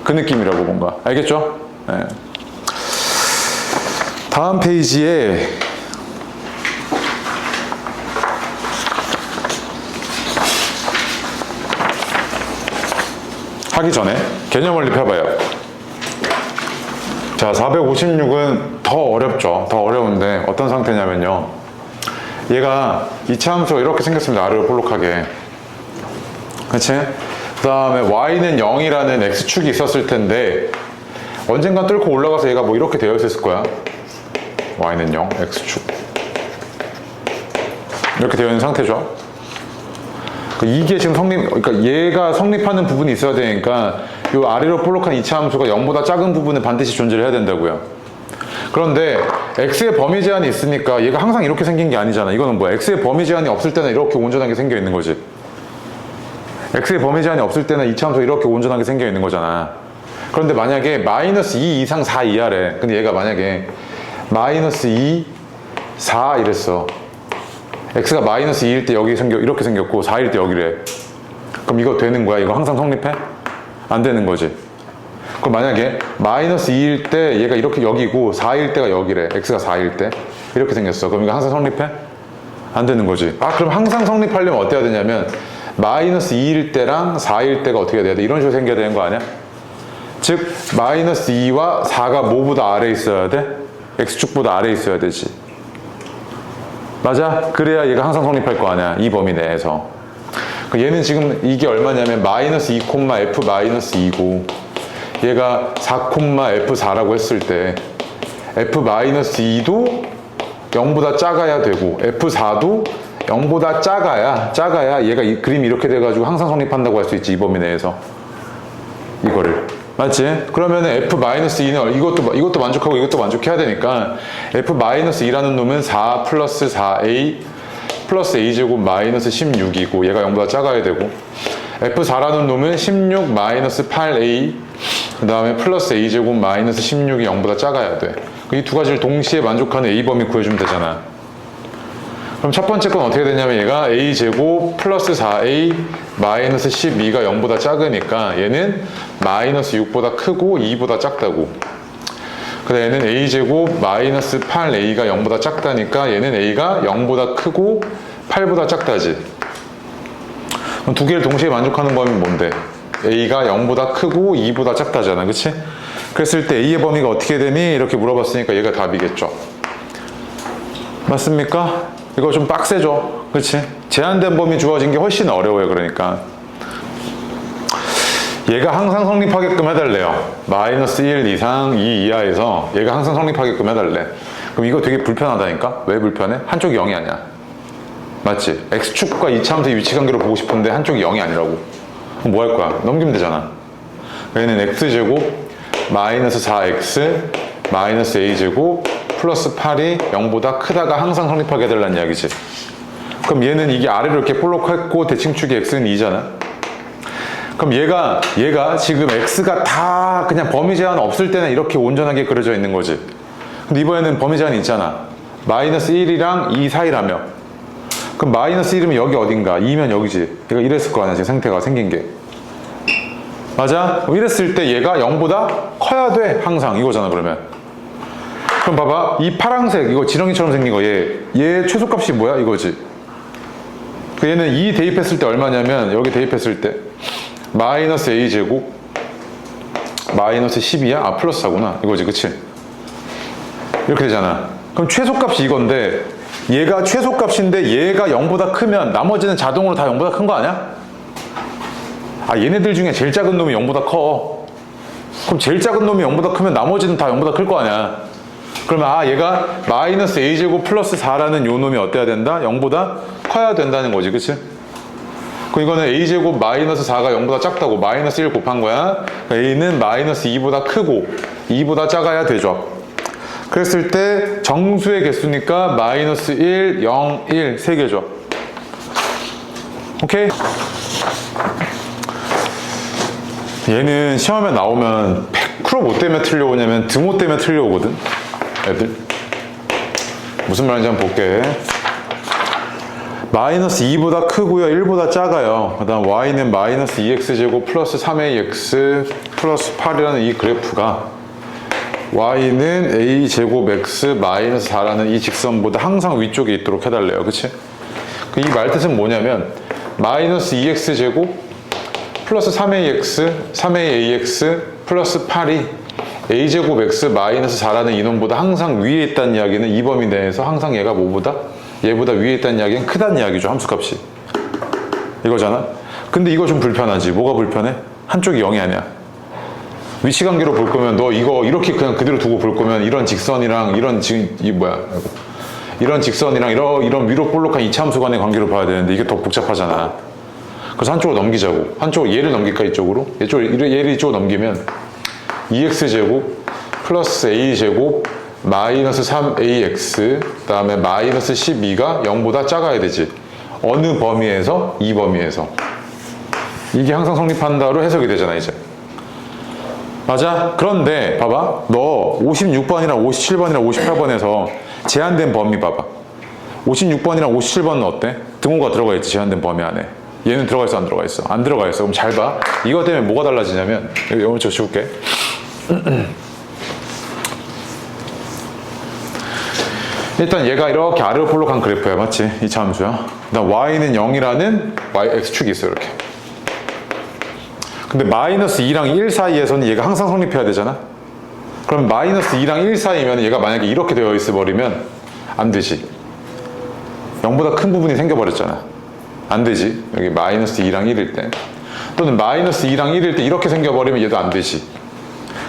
그 느낌이라고 뭔가. 알겠죠? 네. 다음 페이지에 하기 전에 개념 원리 펴봐요. 자, 456은 더 어렵죠. 더 어려운데 어떤 상태냐면요. 얘가 이차함수가 이렇게 생겼습니다. 아래로 볼록하게. 그치? 그 다음에 y는 0이라는 x축이 있었을 텐데 언젠간 뚫고 올라가서 얘가 뭐 이렇게 되어 있었을 거야. y는 0, x축. 이렇게 되어 있는 상태죠. 이게 지금 그러니까 얘가 성립하는 부분이 있어야 되니까 이 아래로 볼록한 이차함수가 0보다 작은 부분은 반드시 존재를 해야 된다고요. 그런데 x의 범위 제한이 있으니까 얘가 항상 이렇게 생긴 게 아니잖아. 이거는 뭐야? x의 범위 제한이 없을 때는 이렇게 온전하게 생겨 있는 거지. x의 범위 제한이 없을 때는 이차함수가 이렇게 온전하게 생겨 있는 거잖아. 그런데 만약에 마이너스 2 이상 4 이하래. 근데 얘가 만약에 마이너스 2, 4 이랬어. x가 마이너스 2일 때 여기 이렇게 생겼고 4일 때 여기래. 그럼 이거 되는 거야? 이거 항상 성립해? 안 되는 거지. 그럼 만약에 마이너스 2일 때 얘가 이렇게 여기고 4일 때가 여기래. x가 4일 때 이렇게 생겼어. 그럼 이거 항상 성립해? 안 되는 거지. 그럼 항상 성립하려면 어때야 되냐면 마이너스 2일 때랑 4일 때가 어떻게 돼야 돼? 이런 식으로 생겨야 되는 거 아니야? 즉 마이너스 2와 4가 뭐보다 아래에 있어야 돼? x축보다 아래에 있어야 되지. 맞아? 그래야 얘가 항상 성립할 거 아니야. 이 범위 내에서. 얘는 지금 이게 얼마냐면 마이너스 2, f 마이너스 2고 얘가 4, f4라고 했을 때 f 마이너스 2도 0보다 작아야 되고 f4도 0보다 작아야 얘가 이 그림이 이렇게 돼가지고 항상 성립한다고 할 수 있지. 이 범위 내에서. 이거를. 맞지? 그러면 f-2는 이것도 만족하고 이것도 만족해야 되니까 f-2라는 놈은 4 플러스 4a 플러스 a제곱 마이너스 16이고 얘가 0보다 작아야 되고 f4라는 놈은 16 마이너스 8a 그 다음에 플러스 a제곱 마이너스 16이 0보다 작아야 돼. 이 두 가지를 동시에 만족하는 a 범위 구해주면 되잖아. 그럼 첫 번째 건 어떻게 되냐면 얘가 a제곱 플러스 4a 마이너스 12가 0보다 작으니까 얘는 마이너스 6보다 크고 2보다 작다고. 그다음 얘는 a제곱 마이너스 8a가 0보다 작다니까 얘는 a가 0보다 크고 8보다 작다지. 그럼 두 개를 동시에 만족하는 범위는 뭔데? a가 0보다 크고 2보다 작다잖아, 그치? 그랬을 때 a의 범위가 어떻게 되니? 이렇게 물어봤으니까 얘가 답이겠죠. 맞습니까? 이거 좀 빡세죠, 그치? 제한된 범위 주어진 게 훨씬 어려워요. 그러니까 얘가 항상 성립하게끔 해달래요. 마이너스 1 이상 2 이하에서 얘가 항상 성립하게끔 해달래. 그럼 이거 되게 불편하다니까? 왜 불편해? 한쪽이 0이 아니야. 맞지? x축과 이차함수의 위치관계로 보고 싶은데 한쪽이 0이 아니라고. 그럼 뭐 할 거야? 넘기면 되잖아. 얘는 x제곱 마이너스 4x 마이너스 a제곱 플러스 8이 0보다 크다가 항상 성립하게 해달라는 이야기지. 그럼 얘는 이게 아래로 이렇게 볼록했고 대칭축이 x는 2잖아. 그럼 얘가 지금 x가 다 그냥 범위 제한 없을 때는 이렇게 온전하게 그려져 있는 거지. 근데 이번에는 범위 제한이 있잖아. 마이너스 1이랑 2 사이라며. 그럼 마이너스 1이면 여기 어딘가, 2면 여기지. 얘가 이랬을 거 아니야, 지금 상태가 생긴 게. 맞아? 이랬을 때 얘가 0보다 커야 돼, 항상. 이거잖아, 그러면. 그럼 봐봐. 이 파란색, 이거 지렁이처럼 생긴 거, 얘 최소값이 뭐야? 이거지. 얘는 2 대입했을 때 얼마냐면, 여기 대입했을 때, 마이너스 a제곱, 마이너스 12야? 아, 플러스 4구나. 이거지, 그치? 이렇게 되잖아. 그럼 최소값이 이건데, 얘가 최소값인데, 얘가 0보다 크면, 나머지는 자동으로 다 0보다 큰 거 아니야? 아, 얘네들 중에 제일 작은 놈이 0보다 커. 그럼 제일 작은 놈이 0보다 크면 나머지는 다 0보다 클 거 아니야. 그러면 얘가 마이너스 a제곱 플러스 4라는 요 놈이 어때야 된다? 0보다 커야 된다는 거지, 그치? 그럼 이거는 a제곱 마이너스 4가 0보다 작다고 마이너스 1 곱한 거야. 그러니까 a는 마이너스 2보다 크고 2보다 작아야 되죠. 그랬을 때 정수의 개수니까 마이너스 1, 0, 1 세 개죠. 오케이? 얘는 시험에 나오면 100% 뭐 때문에 틀려오냐면 등호 때문에 틀려오거든, 애들. 무슨 말인지 한번 볼게. 마이너스 2보다 크고요, 1보다 작아요. 그 다음 y는 마이너스 2x제곱 플러스 3ax 플러스 8이라는 이 그래프가 y는 a제곱 x 마이너스 4라는 이 직선보다 항상 위쪽에 있도록 해달래요, 그치? 이 말뜻은 뭐냐면 마이너스 2x제곱 플러스 3ax, 3ax 플러스 8이 a제곱 x 마이너스 4라는 이놈보다 항상 위에 있다는 이야기는 이 범위 내에서 항상 얘가 뭐보다? 얘보다 위에 있다는 이야기는 크다는 이야기죠, 함수값이. 이거잖아? 근데 이거 좀 불편하지. 뭐가 불편해? 한쪽이 0이 아니야. 위치관계로 볼 거면 너 이거 이렇게 그냥 그대로 두고 볼 거면 이런 직선이랑 이런 이런 직선이랑 이런 위로 볼록한 이차함수 간의 관계로 봐야 되는데 이게 더 복잡하잖아. 그래서 한쪽으로 넘기자고. 얘를 넘길까, 이쪽으로? 얘를 이쪽으로 넘기면 2x제곱 플러스 a제곱 마이너스 3ax 그 다음에 마이너스 12가 0보다 작아야 되지. 어느 범위에서? 이 범위에서. 이게 항상 성립한다로 해석이 되잖아, 이제. 맞아? 그런데 봐봐. 너 56번이랑 57번이랑 58번에서 제한된 범위 봐봐. 56번이랑 57번은 어때? 등호가 들어가 있지, 제한된 범위 안에. 얘는 들어가 있어, 안 들어가 있어? 안 들어가 있어. 그럼 잘 봐. 이거 때문에 뭐가 달라지냐면, 여기 오늘 저 지울게. 일단 얘가 이렇게 아래로 볼록한 그래프야, 맞지? 이차 함수야. 그다음 y는 0이라는 x축이 있어요, 이렇게. 근데 마이너스 2랑 1 사이에서는 얘가 항상 성립해야 되잖아? 그럼 마이너스 2랑 1 사이면 얘가 만약에 이렇게 되어 있어 버리면 안 되지. 0보다 큰 부분이 생겨버렸잖아. 안 되지. 여기 마이너스 2랑 1일 때. 또는 마이너스 2랑 1일 때 이렇게 생겨버리면 얘도 안 되지.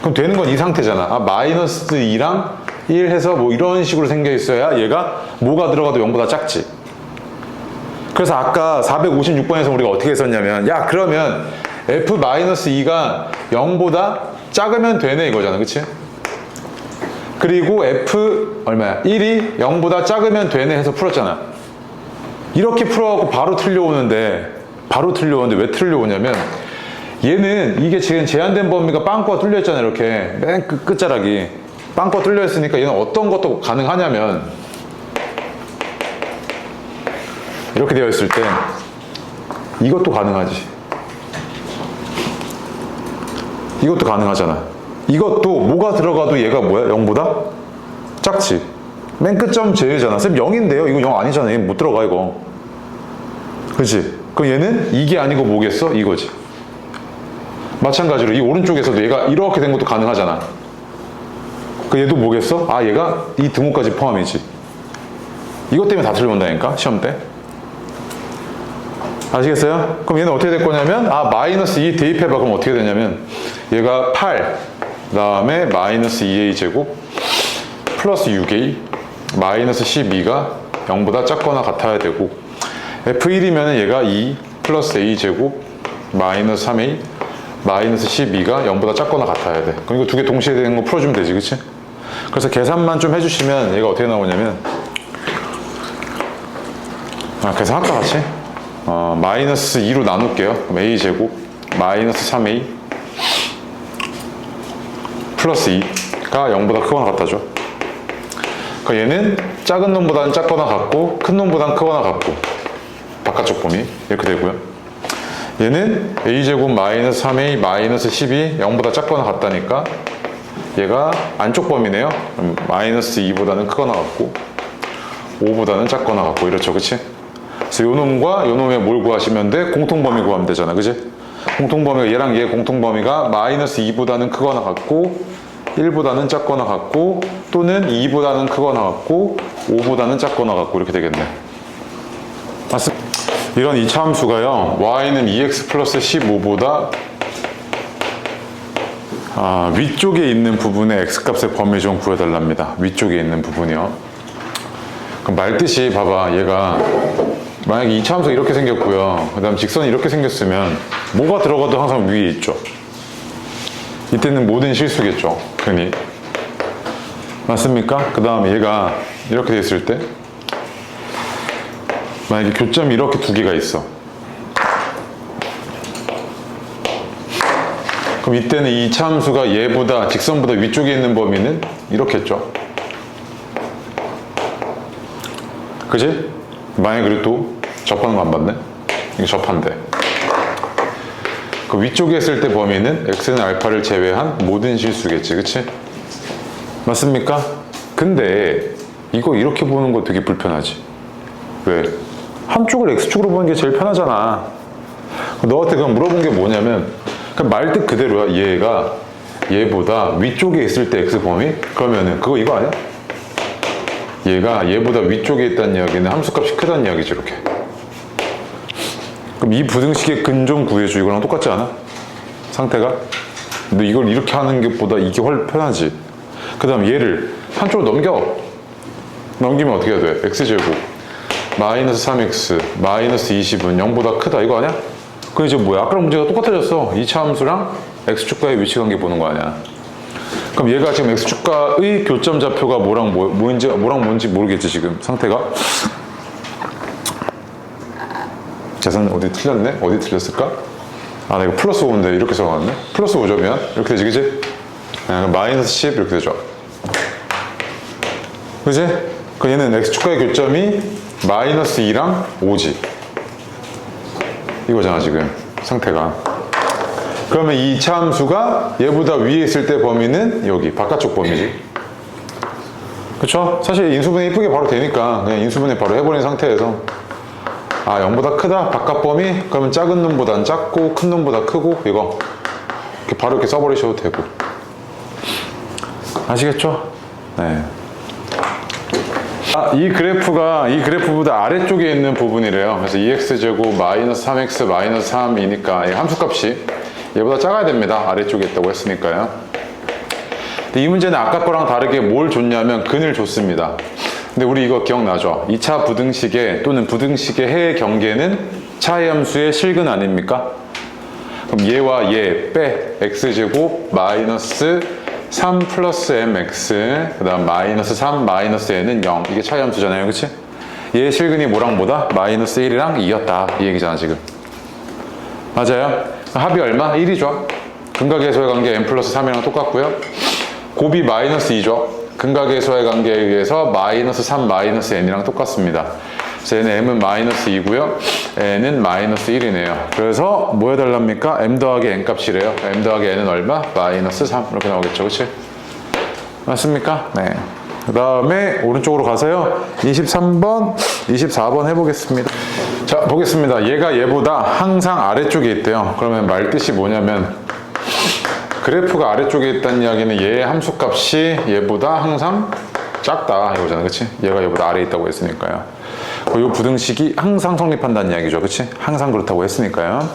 그럼 되는 건 이 상태잖아. 마이너스 2랑 1 해서 뭐 이런 식으로 생겨 있어야 얘가 뭐가 들어가도 0보다 작지. 그래서 아까 456번에서 우리가 어떻게 했었냐면, 야, 그러면 f-2가 0보다 작으면 되네, 이거잖아, 그치? 그리고 f 얼마야? 1이 0보다 작으면 되네 해서 풀었잖아. 이렇게 풀어갖고 바로 틀려오는데 왜 틀려오냐면, 얘는 이게 지금 제한된 범위가 빵꾸가 뚫려있잖아, 이렇게 맨 끝자락이 빵꾸가 뚫려있으니까 얘는 어떤 것도 가능하냐면, 이렇게 되어 있을 때 이것도 가능하지. 이것도 가능하잖아. 이것도 뭐가 들어가도 얘가 뭐야? 0보다 작지. 맨 끝점 제외잖아. 쌤 0인데요? 이거 0 아니잖아. 얘 못 들어가 이거. 그치? 그럼 얘는 이게 아니고 뭐겠어? 이거지. 마찬가지로 이 오른쪽에서도 얘가 이렇게 된 것도 가능하잖아. 그 얘도 뭐겠어? 아, 얘가 이 등호까지 포함이지. 이것 때문에 다 틀려본다니까 시험 때. 아시겠어요? 그럼 얘는 어떻게 될 거냐면, 아, 마이너스 2 대입해봐. 그럼 어떻게 되냐면, 얘가 8, 그 다음에 마이너스 2a 제곱, 플러스 6a, 마이너스 12가 0보다 작거나 같아야 되고, f1이면 얘가 2, 플러스 a 제곱, 마이너스 3a, 마이너스 12가 0보다 작거나 같아야 돼. 그럼 이거 두 개 동시에 되는 거 풀어주면 되지, 그치? 그래서 계산만 좀 해주시면 얘가 어떻게 나오냐면, 계산할까 같이? 마이너스 2로 나눌게요. 그럼 a 제곱 마이너스 3a 플러스 2가 0보다 크거나 같다죠. 그러니까 얘는 작은 놈보다는 작거나 같고 큰 놈보다는 크거나 같고, 바깥쪽 범위 이렇게 되고요. 얘는 a 제곱 마이너스 3a 마이너스 10이 0보다 작거나 같다니까 얘가 안쪽 범위네요. 그럼 마이너스 2보다는 크거나 같고 5보다는 작거나 같고, 이렇죠, 그치? 그래서 요 놈과 요 놈의 뭘 구하시면 돼? 공통범위 구하면 되잖아, 그치? 공통범위가 얘랑 얘 공통범위가 마이너스 2보다는 크거나 같고 1보다는 작거나 같고, 또는 2보다는 크거나 같고 5보다는 작거나 같고, 이렇게 되겠네. 맞습니다. 이런 이차함수가요, y는 2x 플러스 15보다 위쪽에 있는 부분의 x값의 범위 좀 구해달랍니다. 위쪽에 있는 부분이요. 그럼 말뜻이 봐봐, 얘가 만약에 이차함수가 이렇게 생겼고요, 그 다음 직선이 이렇게 생겼으면 뭐가 들어가도 항상 위에 있죠. 이때는 모든 실수겠죠, 흔히. 맞습니까? 그 다음에 얘가 이렇게 돼 있을 때 만약에 교점이 이렇게 두 개가 있어. 그럼 이때는 이 이차함수가 얘보다 직선보다 위쪽에 있는 범위는 이렇겠죠. 그지? 만약에 그래도 접하는 거 안 봤네? 이거 접한대. 그 위쪽에 있을 때 범위는 x는 알파를 제외한 모든 실수겠지, 그치? 맞습니까? 근데 이거 이렇게 보는 거 되게 불편하지. 왜? 한쪽을 x축으로 보는 게 제일 편하잖아. 너한테 그럼 물어본 게 뭐냐면, 말 뜻 그대로야. 얘가 얘보다 위쪽에 있을 때 x 범위? 그러면은 그거 이거 아니야? 얘가 얘보다 위쪽에 있다는 이야기는 함수값이 크다는 이야기지, 이렇게. 그럼 이 부등식의 근 좀 구해줘. 이거랑 똑같지 않아? 상태가? 근데 이걸 이렇게 하는 것보다 이게 훨 편하지. 그 다음 얘를 한쪽으로 넘기면 어떻게 해야 돼? x제곱 마이너스 3x 마이너스 20은 0보다 크다, 이거 아니야? 그럼 이제 뭐야? 아까랑 문제가 똑같아졌어. 2차 함수랑 x축과의 위치관계 보는 거 아니야? 그럼 얘가 지금 x축과의 교점 좌표가 뭐랑 뭔지 모르겠지, 지금 상태가. 계산 어디 틀렸네? 어디 틀렸을까? 나 이거 플러스 5인데 이렇게 적어놨네? 플러스 5점이야? 이렇게 되지, 그지? 마이너스 10 이렇게 되죠. 그지? 그 얘는 x축과의 교점이 마이너스 2랑 5지. 이거잖아, 지금 상태가. 그러면 이 이차 함수가 얘보다 위에 있을 때 범위는 여기 바깥쪽 범위지. 그쵸? 사실 인수분해 이쁘게 바로 되니까 그냥 인수분해 바로 해버린 상태에서 0보다 크다 바깥 범위, 그러면 작은 놈보단 작고 큰 놈보다 크고, 이거 이렇게 바로 이렇게 써버리셔도 되고. 아시겠죠? 네. 이 그래프보다 아래쪽에 있는 부분이래요. 그래서 2x제곱 마이너스 3x 마이너스 3이니까 함수값이 얘보다 작아야 됩니다. 아래쪽에 있다고 했으니까요. 근데 이 문제는 아까 거랑 다르게 뭘 줬냐면 근을 줬습니다. 근데 우리 이거 기억나죠? 2차 부등식의 또는 부등식의 해의 경계는 차의 함수의 실근 아닙니까? 그럼 얘와 얘 빼 x제곱 마이너스 3 플러스 mx 그 다음 마이너스 3 마이너스 n은 0, 이게 차의 함수잖아요, 그치? 얘의 실근이 뭐랑 뭐다? 마이너스 1이랑 2였다, 이 얘기잖아, 지금. 맞아요? 합이 얼마? 1이죠. 근각에서의 관계 n 플러스 3이랑 똑같고요. 곱이 마이너스 2죠. 근각에서의 관계에 의해서 마이너스 3 마이너스 n이랑 똑같습니다. 그래서 얘는 m은 마이너스 2고요. n은 마이너스 1이네요. 그래서 뭐 해달랍니까? m 더하기 n 값이래요. m 더하기 n은 얼마? 마이너스 3 이렇게 나오겠죠. 그치? 맞습니까? 네. 그 다음에 오른쪽으로 가서요. 23번, 24번 해보겠습니다. 자, 보겠습니다. 얘가 얘보다 항상 아래쪽에 있대요. 그러면 말 뜻이 뭐냐면 그래프가 아래쪽에 있다는 이야기는 얘의 함수값이 얘보다 항상 작다 이거잖아. 그치? 얘가 얘보다 아래에 있다고 했으니까요. 이 부등식이 항상 성립한다는 이야기죠. 그치? 항상 그렇다고 했으니까요.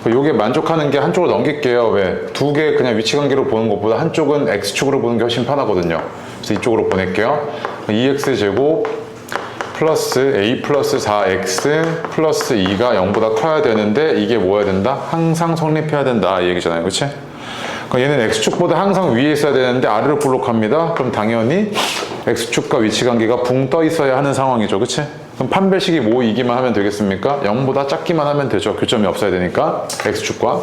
요게 만족하는 게 한쪽으로 넘길게요. 왜? 두 개 그냥 위치관계로 보는 것보다 한쪽은 x축으로 보는 게 훨씬 편하거든요. 그래서 이쪽으로 보낼게요. 2x제곱 플러스 a 플러스 4x 플러스 2가 0보다 커야 되는데 이게 뭐여야 된다? 항상 성립해야 된다 이 얘기잖아요. 그치? 얘는 x축보다 항상 위에 있어야 되는데 아래로 볼록합니다. 그럼 당연히 x축과 위치관계가 붕 떠 있어야 하는 상황이죠. 그치? 그럼 판별식이 뭐이기만 하면 되겠습니까? 0보다 작기만 하면 되죠. 교점이 없어야 되니까 x축과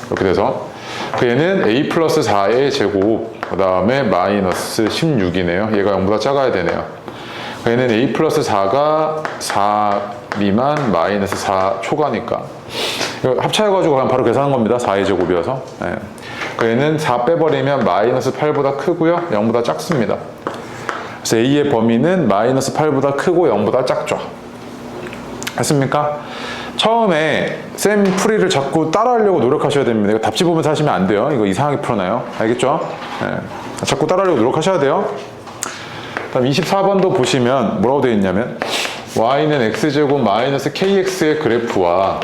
이렇게 돼서 얘는 a 플러스 4의 제곱 그 다음에 마이너스 16이네요. 얘가 0보다 작아야 되네요. 얘는 a 플러스 4가 4 미만 마이너스 4 초과니까 이거 합차해가지고 그냥 바로 계산한 겁니다. 4의 제곱이어서. 네. 얘는 4 빼버리면 마이너스 8보다 크고요. 0보다 작습니다. 그래서 a의 범위는 마이너스 8보다 크고 0보다 작죠. 됐습니까? 처음에 쌤 풀이를 자꾸 따라하려고 노력하셔야 됩니다. 이거 답지 보면서 하시면 안 돼요. 이거 이상하게 풀어놔요. 알겠죠? 네. 자꾸 따라하려고 노력하셔야 돼요. 다음 24번도 보시면 뭐라고 되어 있냐면 y는 x제곱 마이너스 kx의 그래프와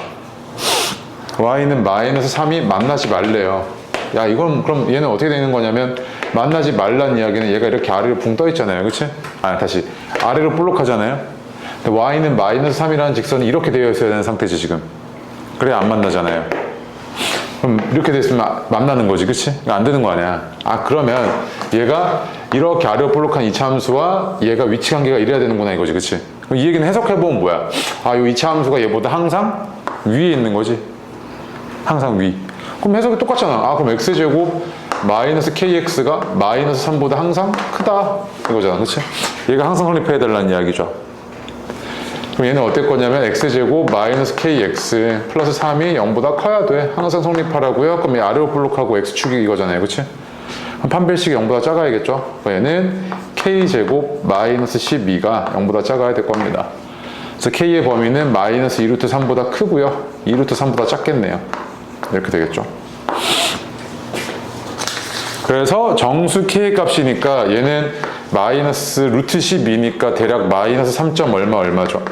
y는 마이너스 3이 만나지 말래요. 야, 이건 그럼 얘는 어떻게 되는 거냐면 만나지 말란 이야기는 얘가 이렇게 아래로 붕 떠 있잖아요. 그치? 다시 아래로 볼록하잖아요. 근데 y는 마이너스 3이라는 직선이 이렇게 되어 있어야 되는 상태지 지금. 그래야 안 만나잖아요. 그럼 이렇게 됐으면 만나는 거지. 그치? 안 되는 거 아니야. 그러면 얘가 이렇게 아래로 볼록한 이차함수와 얘가 위치관계가 이래야 되는구나 이거지. 그치? 그럼 이 얘기는 해석해보면 뭐야? 이 이차함수가 얘보다 항상 위에 있는 거지. 항상 위. 그럼 해석이 똑같잖아. 그럼 x제곱 마이너스 kx가 마이너스 3보다 항상 크다 이거잖아. 그치? 얘가 항상 성립해야 되려는 이야기죠. 그럼 얘는 어떨 거냐면 x제곱 마이너스 kx 플러스 3이 0보다 커야 돼. 항상 성립하라고요. 그럼 얘 아래로 볼록하고 x축이 이거잖아요. 그치? 그럼 판별식이 0보다 작아야겠죠. 얘는 k제곱 마이너스 12가 0보다 작아야 될 겁니다. 그래서 k의 범위는 마이너스 2루트 3보다 크고요. 2루트 3보다 작겠네요. 이렇게 되겠죠. 그래서 정수 k 값이니까 얘는 마이너스 루트 12니까 대략 마이너스 3. 얼마죠.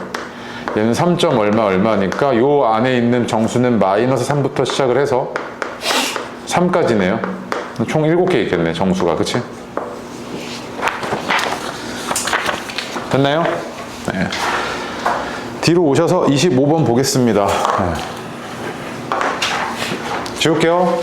얘는 3. 얼마니까 요 안에 있는 정수는 마이너스 3부터 시작을 해서 3까지네요. 총 7개 있겠네 정수가. 그치? 됐나요? 네. 뒤로 오셔서 25번 보겠습니다. 네. 지울게요.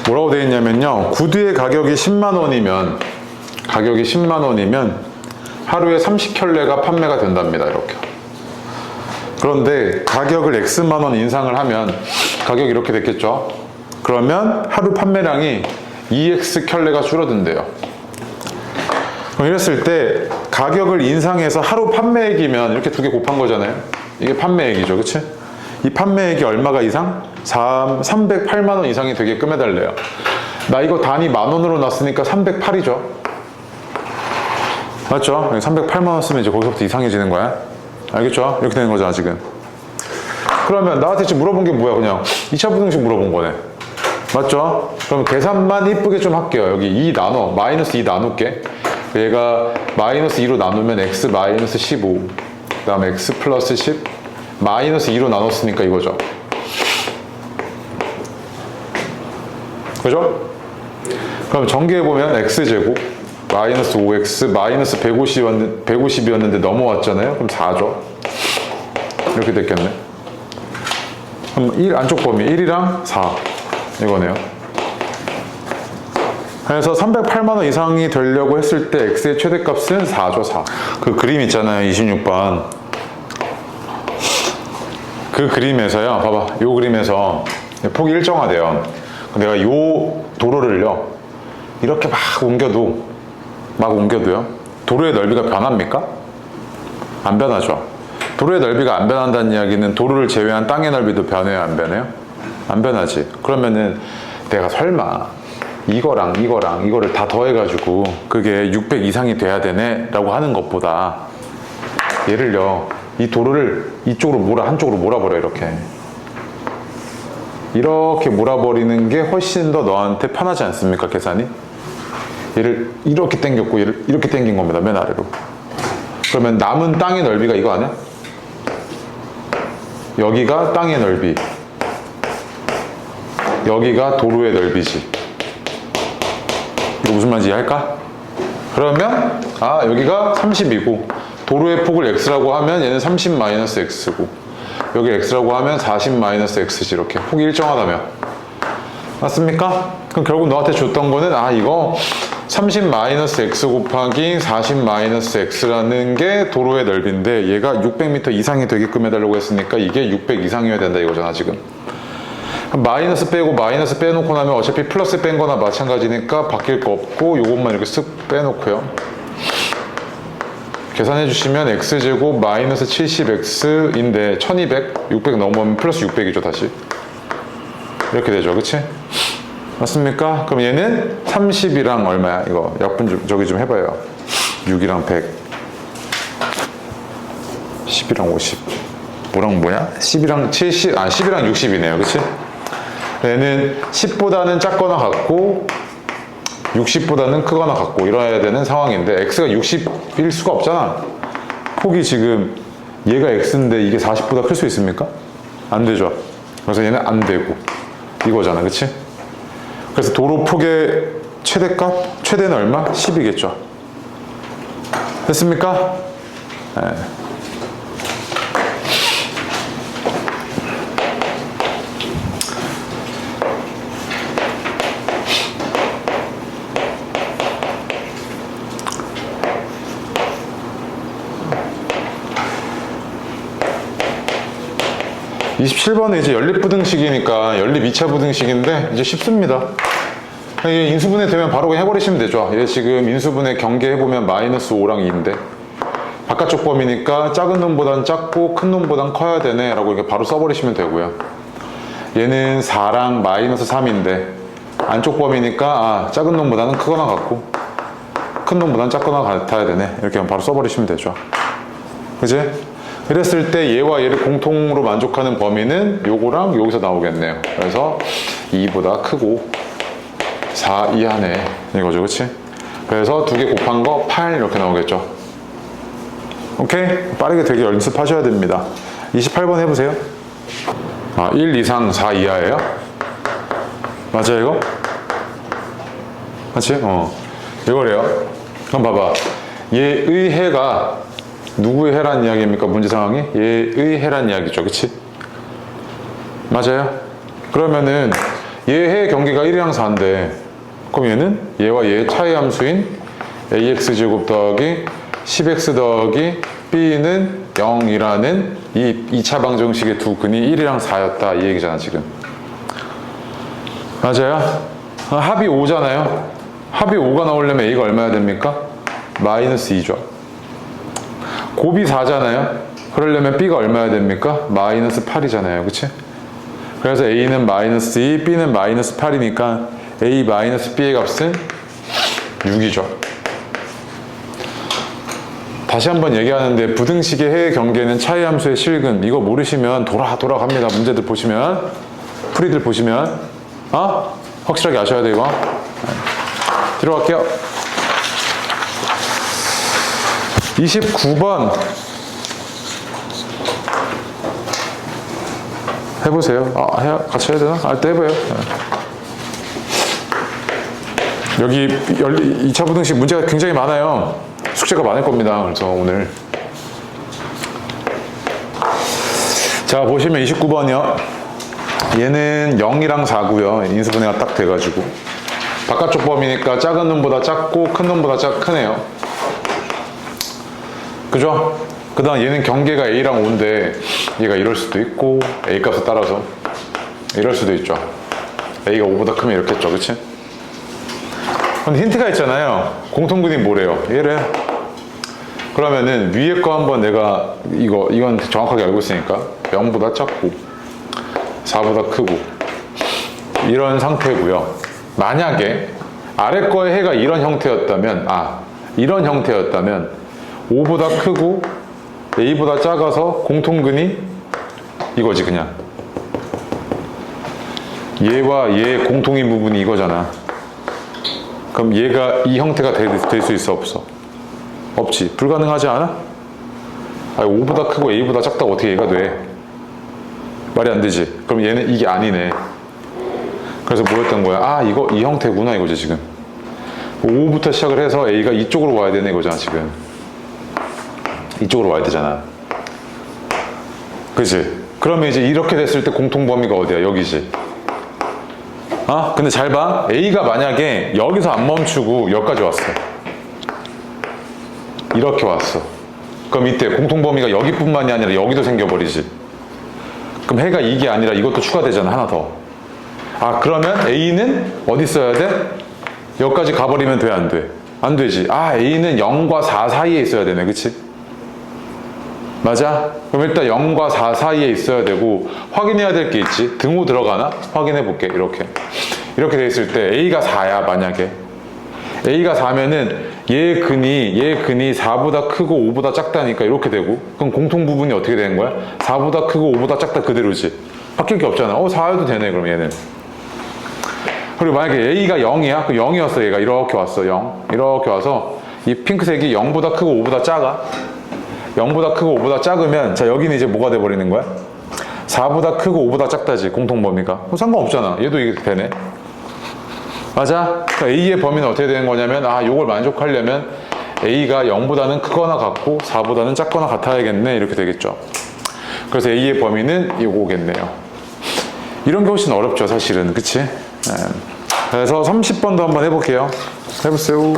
뭐라고 되어 있냐면요. 구두의 가격이 10만 원이면 하루에 30켤레가 판매가 된답니다. 이렇게. 그런데 가격을 X만 원 인상을 하면 가격이 이렇게 됐겠죠. 그러면 하루 판매량이 2X 켤레가 줄어든대요. 그럼 이랬을 때 가격을 인상해서 하루 판매액이면 이렇게 두 개 곱한 거잖아요. 이게 판매액이죠. 그치? 이 판매액이 얼마가 이상? 308만 원 이상이 되게끔 해달래요. 나 이거 단위 만원으로 놨으니까 308이죠. 맞죠? 308만 원 쓰면 이제 거기서부터 이상해지는 거야. 알겠죠? 이렇게 되는 거잖아 지금. 그러면 나한테 지금 물어본 게 뭐야? 그냥 2차 부등식 물어본 거네. 맞죠? 그럼 계산만 이쁘게 좀 할게요. 여기 2 나눠, 마이너스 2 나눌게. 얘가 마이너스 2로 나누면 x 마이너스 15, 그 다음에 x 플러스 10, 마이너스 2로 나눴으니까 이거죠. 그죠? 그럼 전개해보면 x제곱 마이너스 5x 마이너스 150이었는데 넘어왔잖아요. 그럼 4죠. 이렇게 됐겠네. 그럼 1 안쪽 범위 1이랑 4 이거네요. 그래서 308만 원 이상이 되려고 했을 때 X의 최대값은 4죠, 4. 그 그림 있잖아요, 26번. 그 그림에서요, 봐봐. 요 그림에서 폭이 일정하대요. 내가 요 도로를요, 이렇게 막 옮겨도요, 도로의 넓이가 변합니까? 안 변하죠. 도로의 넓이가 안 변한다는 이야기는 도로를 제외한 땅의 넓이도 변해요, 안 변해요? 안 변하지. 그러면은 내가 설마 이거를 다 더해가지고 그게 600 이상이 돼야 되네 라고 하는 것보다, 얘를요, 이 도로를 이쪽으로 한쪽으로 몰아버려. 이렇게 몰아버리는 게 훨씬 더 너한테 편하지 않습니까, 계산이? 얘를 이렇게 당겼고 얘를 이렇게 당긴 겁니다, 맨 아래로. 그러면 남은 땅의 넓이가 이거 아니야? 여기가 땅의 넓이, 여기가 도로의 넓이지. 이거 무슨 말인지 이해할까? 그러면 여기가 30이고 도로의 폭을 x라고 하면 얘는 30 마이너스 x고, 여기 x라고 하면 40 마이너스 x지. 이렇게 폭이 일정하다면. 맞습니까? 그럼 결국 너한테 줬던 거는 이거 30 마이너스 x 곱하기 40 마이너스 x라는 게 도로의 넓이인데, 얘가 600m 이상이 되게끔 해달라고 했으니까 이게 600 이상이어야 된다 이거잖아, 지금. 마이너스 빼고 마이너스 빼놓고 나면 어차피 플러스 뺀 거나 마찬가지니까 바뀔 거 없고, 요것만 이렇게 쓱 빼놓고요. 계산해 주시면 x제곱 마이너스 70x인데 1200, 600 넘으면 플러스 600이죠, 다시. 이렇게 되죠, 그치? 맞습니까? 그럼 얘는 30이랑 얼마야? 이거 약분 저기 좀 해봐요. 6이랑 100, 10이랑 50, 뭐랑 뭐야? 10이랑 70, 10이랑 60이네요, 그치? 얘는 10보다는 작거나 같고 60보다는 크거나 같고 이래야 되는 상황인데, x가 60일 수가 없잖아. 폭이 지금 얘가 x인데 이게 40보다 클 수 있습니까? 안 되죠. 그래서 얘는 안 되고 이거잖아, 그치? 그래서 도로 폭의 최대는 얼마? 10이겠죠. 됐습니까? 네. 27번은 이제 연립부등식이니까 연립 2차 부등식인데 이제 쉽습니다. 이게 인수분해 되면 바로 그냥 해버리시면 되죠. 얘 지금 인수분해 경계해보면 마이너스 5랑 2인데 바깥쪽 범위니까 작은 놈보단 작고 큰 놈보단 커야 되네 라고 이렇게 바로 써버리시면 되고요. 얘는 4랑 마이너스 3인데 안쪽 범위니까 작은 놈보다는 크거나 같고 큰 놈보다는 작거나 같아야 되네, 이렇게 바로 써버리시면 되죠. 그지? 그랬을 때 얘와 얘를 공통으로 만족하는 범위는 요거랑 여기서 나오겠네요. 그래서 2보다 크고 4 이하네 이거죠, 그치? 그래서 두 개 곱한 거 8 이렇게 나오겠죠. 오케이? 빠르게 되게 연습하셔야 됩니다. 28번 해보세요. 1 이상 4 이하예요? 맞아요, 이거? 맞지? 이거래요. 그럼 봐봐. 얘의 해가 누구의 해란 이야기입니까? 문제 상황이? 얘의 해란 이야기죠, 그치? 맞아요? 그러면은 얘의 경계가 1이랑 4인데 그럼 얘는 얘와 얘의 차이 함수인 ax제곱 더하기 10x 더하기 b는 0이라는 이 2차 방정식의 두 근이 1이랑 4였다 이 얘기잖아, 지금. 맞아요? 합이 5잖아요. 합이 5가 나오려면 a가 얼마야 됩니까? 마이너스 2죠. 곱이 4잖아요. 그러려면 b가 얼마야 됩니까? 마이너스 8이잖아요, 그치? 그래서 a는 마이너스 2, b는 마이너스 8이니까 a 마이너스 b의 값은 6이죠. 다시 한번 얘기하는데 부등식의 해 경계는 차이 함수의 실근, 이거 모르시면 돌아갑니다. 문제들 보시면, 풀이들 보시면 확실하게 아셔야 돼요, 이거. 들어갈게요. 29번 해보세요. 같이 해야 되나? 할 때 해봐요. 여기 2차 부등식 문제가 굉장히 많아요. 숙제가 많을 겁니다. 그래서 오늘 자, 보시면 29번이요. 얘는 0이랑 4고요. 인수분해가 딱 돼가지고 바깥쪽 범위니까 작은 놈보다 작고 큰 놈보다 크네요. 그죠? 그 다음 얘는 경계가 A랑 O인데 얘가 이럴 수도 있고 A 값에 따라서 이럴 수도 있죠. A가 5보다 크면 이렇겠죠. 그치? 근데 힌트가 있잖아요. 공통근이 뭐래요? 얘래요. 그러면은 위에 거 한번 내가 이건 정확하게 알고 있으니까 0보다 작고 4보다 크고 이런 상태고요. 만약에 아래 거의 해가 이런 형태였다면 이런 형태였다면 5보다 크고 A보다 작아서 공통근이 이거지. 그냥 얘와 얘의 공통인 부분이 이거잖아. 그럼 얘가 이 형태가 될 수 있어? 없어? 없지. 불가능하지 않아? 5보다 크고 A보다 작다고 어떻게 얘가 돼? 말이 안 되지. 그럼 얘는 이게 아니네. 그래서 뭐였던 거야? 이 형태구나 이거지 지금. 5부터 시작을 해서 A가 이쪽으로 와야 되네 이거잖아 지금. 이쪽으로 와야 되잖아. 그치? 그러면 이제 이렇게 됐을 때 공통 범위가 어디야? 여기지. 근데 잘 봐. A가 만약에 여기서 안 멈추고 여기까지 왔어. 이렇게 왔어. 그럼 이때 공통 범위가 여기뿐만이 아니라 여기도 생겨버리지. 그럼 해가 이게 아니라 이것도 추가되잖아. 하나 더. 그러면 A는 어디 있어야 돼? 여기까지 가버리면 돼? 안 돼? 안 되지. A는 0과 4 사이에 있어야 되네. 그치? 맞아? 그럼 일단 0과 4 사이에 있어야 되고 확인해야 될 게 있지. 등호 들어가나? 확인해 볼게. 이렇게 돼 있을 때 A가 4야 만약에. A가 4면은 얘 근이 4보다 크고 5보다 작다니까 이렇게 되고, 그럼 공통 부분이 어떻게 되는 거야? 4보다 크고 5보다 작다 그대로지. 바뀔 게 없잖아. 4여도 되네 그럼 얘는. 그리고 만약에 A가 0이야? 그럼 0이었어. 얘가 이렇게 왔어. 0 이렇게 와서 이 핑크색이 0보다 크고 5보다 작아. 0보다 크고 5보다 작으면 자 여기는 이제 뭐가 돼버리는 거야? 4보다 크고 5보다 작다지 공통 범위가. 상관없잖아. 얘도 이게 되네. 맞아? 그러니까 A의 범위는 어떻게 되는 거냐면 요걸 만족하려면 A가 0보다는 크거나 같고 4보다는 작거나 같아야겠네 이렇게 되겠죠. 그래서 A의 범위는 이거겠네요. 이런 게 훨씬 어렵죠 사실은. 그치? 그래서 30번도 한번 해볼게요. 해보세요.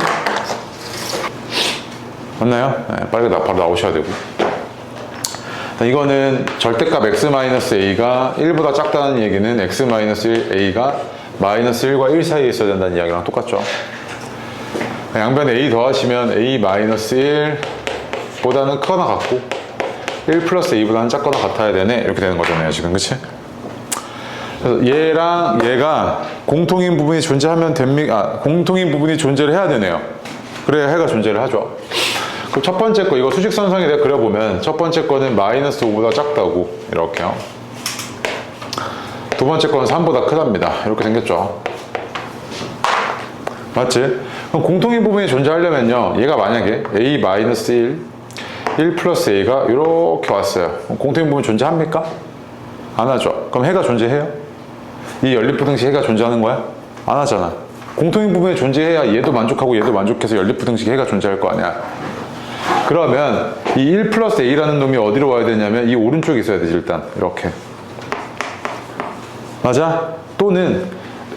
맞나요? 빨리 바로 나오셔야 되고. 이거는 절대값 x-a가 1보다 작다는 얘기는 x-1a가 -1과 1 사이에 있어야 된다는 이야기랑 똑같죠. 양변에 a 더하시면 a-1보다는 크거나 같고 1 플러스 a보다는 작거나 같아야 되네 이렇게 되는 거잖아요 지금. 그치? 그래서 얘랑 얘가 공통인 부분이 존재하면 됩니까? 공통인 부분이 존재를 해야 되네요. 그래야 해가 존재를 하죠. 그럼 첫 번째 거 이거 수직선상에 내가 그려보면 첫 번째 거는 -5보다 작다고 이렇게요. 두 번째 거는 3보다 크답니다. 이렇게 생겼죠. 맞지? 그럼 공통인 부분이 존재하려면요 얘가 만약에 a-1 1 플러스 a가 이렇게 왔어요. 그럼 공통인 부분 존재합니까? 안 하죠. 그럼 해가 존재해요? 이 연립부등식 해가 존재하는 거야? 안 하잖아. 공통인 부분이 존재해야 얘도 만족하고 얘도 만족해서 연립부등식 해가 존재할 거 아니야. 그러면 이 1 플러스 a라는 놈이 어디로 와야 되냐면 이 오른쪽에 있어야 되지 일단. 이렇게. 맞아? 또는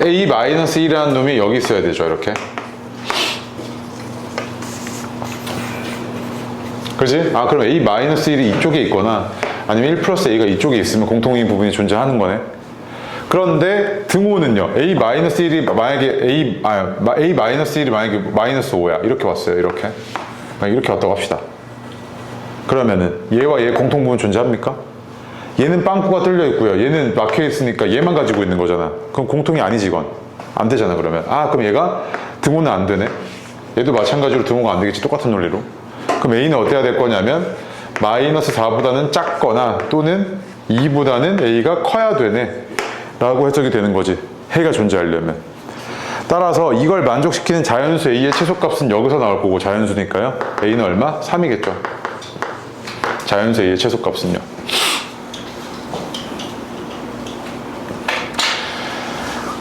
a-1이라는 놈이 여기 있어야 되죠. 이렇게. 그렇지? 그럼 a-1이 이쪽에 있거나 아니면 1 플러스 a가 이쪽에 있으면 공통인 부분이 존재하는 거네. 그런데 등호는요. a-1이 만약에 a-1이 만약에 -5야. 이렇게 왔어요. 이렇게 왔다고 합시다. 그러면은 얘와 얘 공통 부분 존재합니까? 얘는 빵꾸가 뚫려 있고요. 얘는 막혀 있으니까 얘만 가지고 있는 거잖아. 그럼 공통이 아니지 이건. 안 되잖아 그러면. 그럼 얘가 등호는 안 되네. 얘도 마찬가지로 등호가 안 되겠지. 똑같은 논리로. 그럼 a는 어때야 될 거냐면 -4보다는 작거나 또는 2보다는 a가 커야 되네 라고 해석이 되는 거지. 해가 존재하려면. 따라서 이걸 만족시키는 자연수 a의 최소값은 여기서 나올 거고 자연수니까요. a는 얼마? 3이겠죠. 자연수 a의 최소값은요.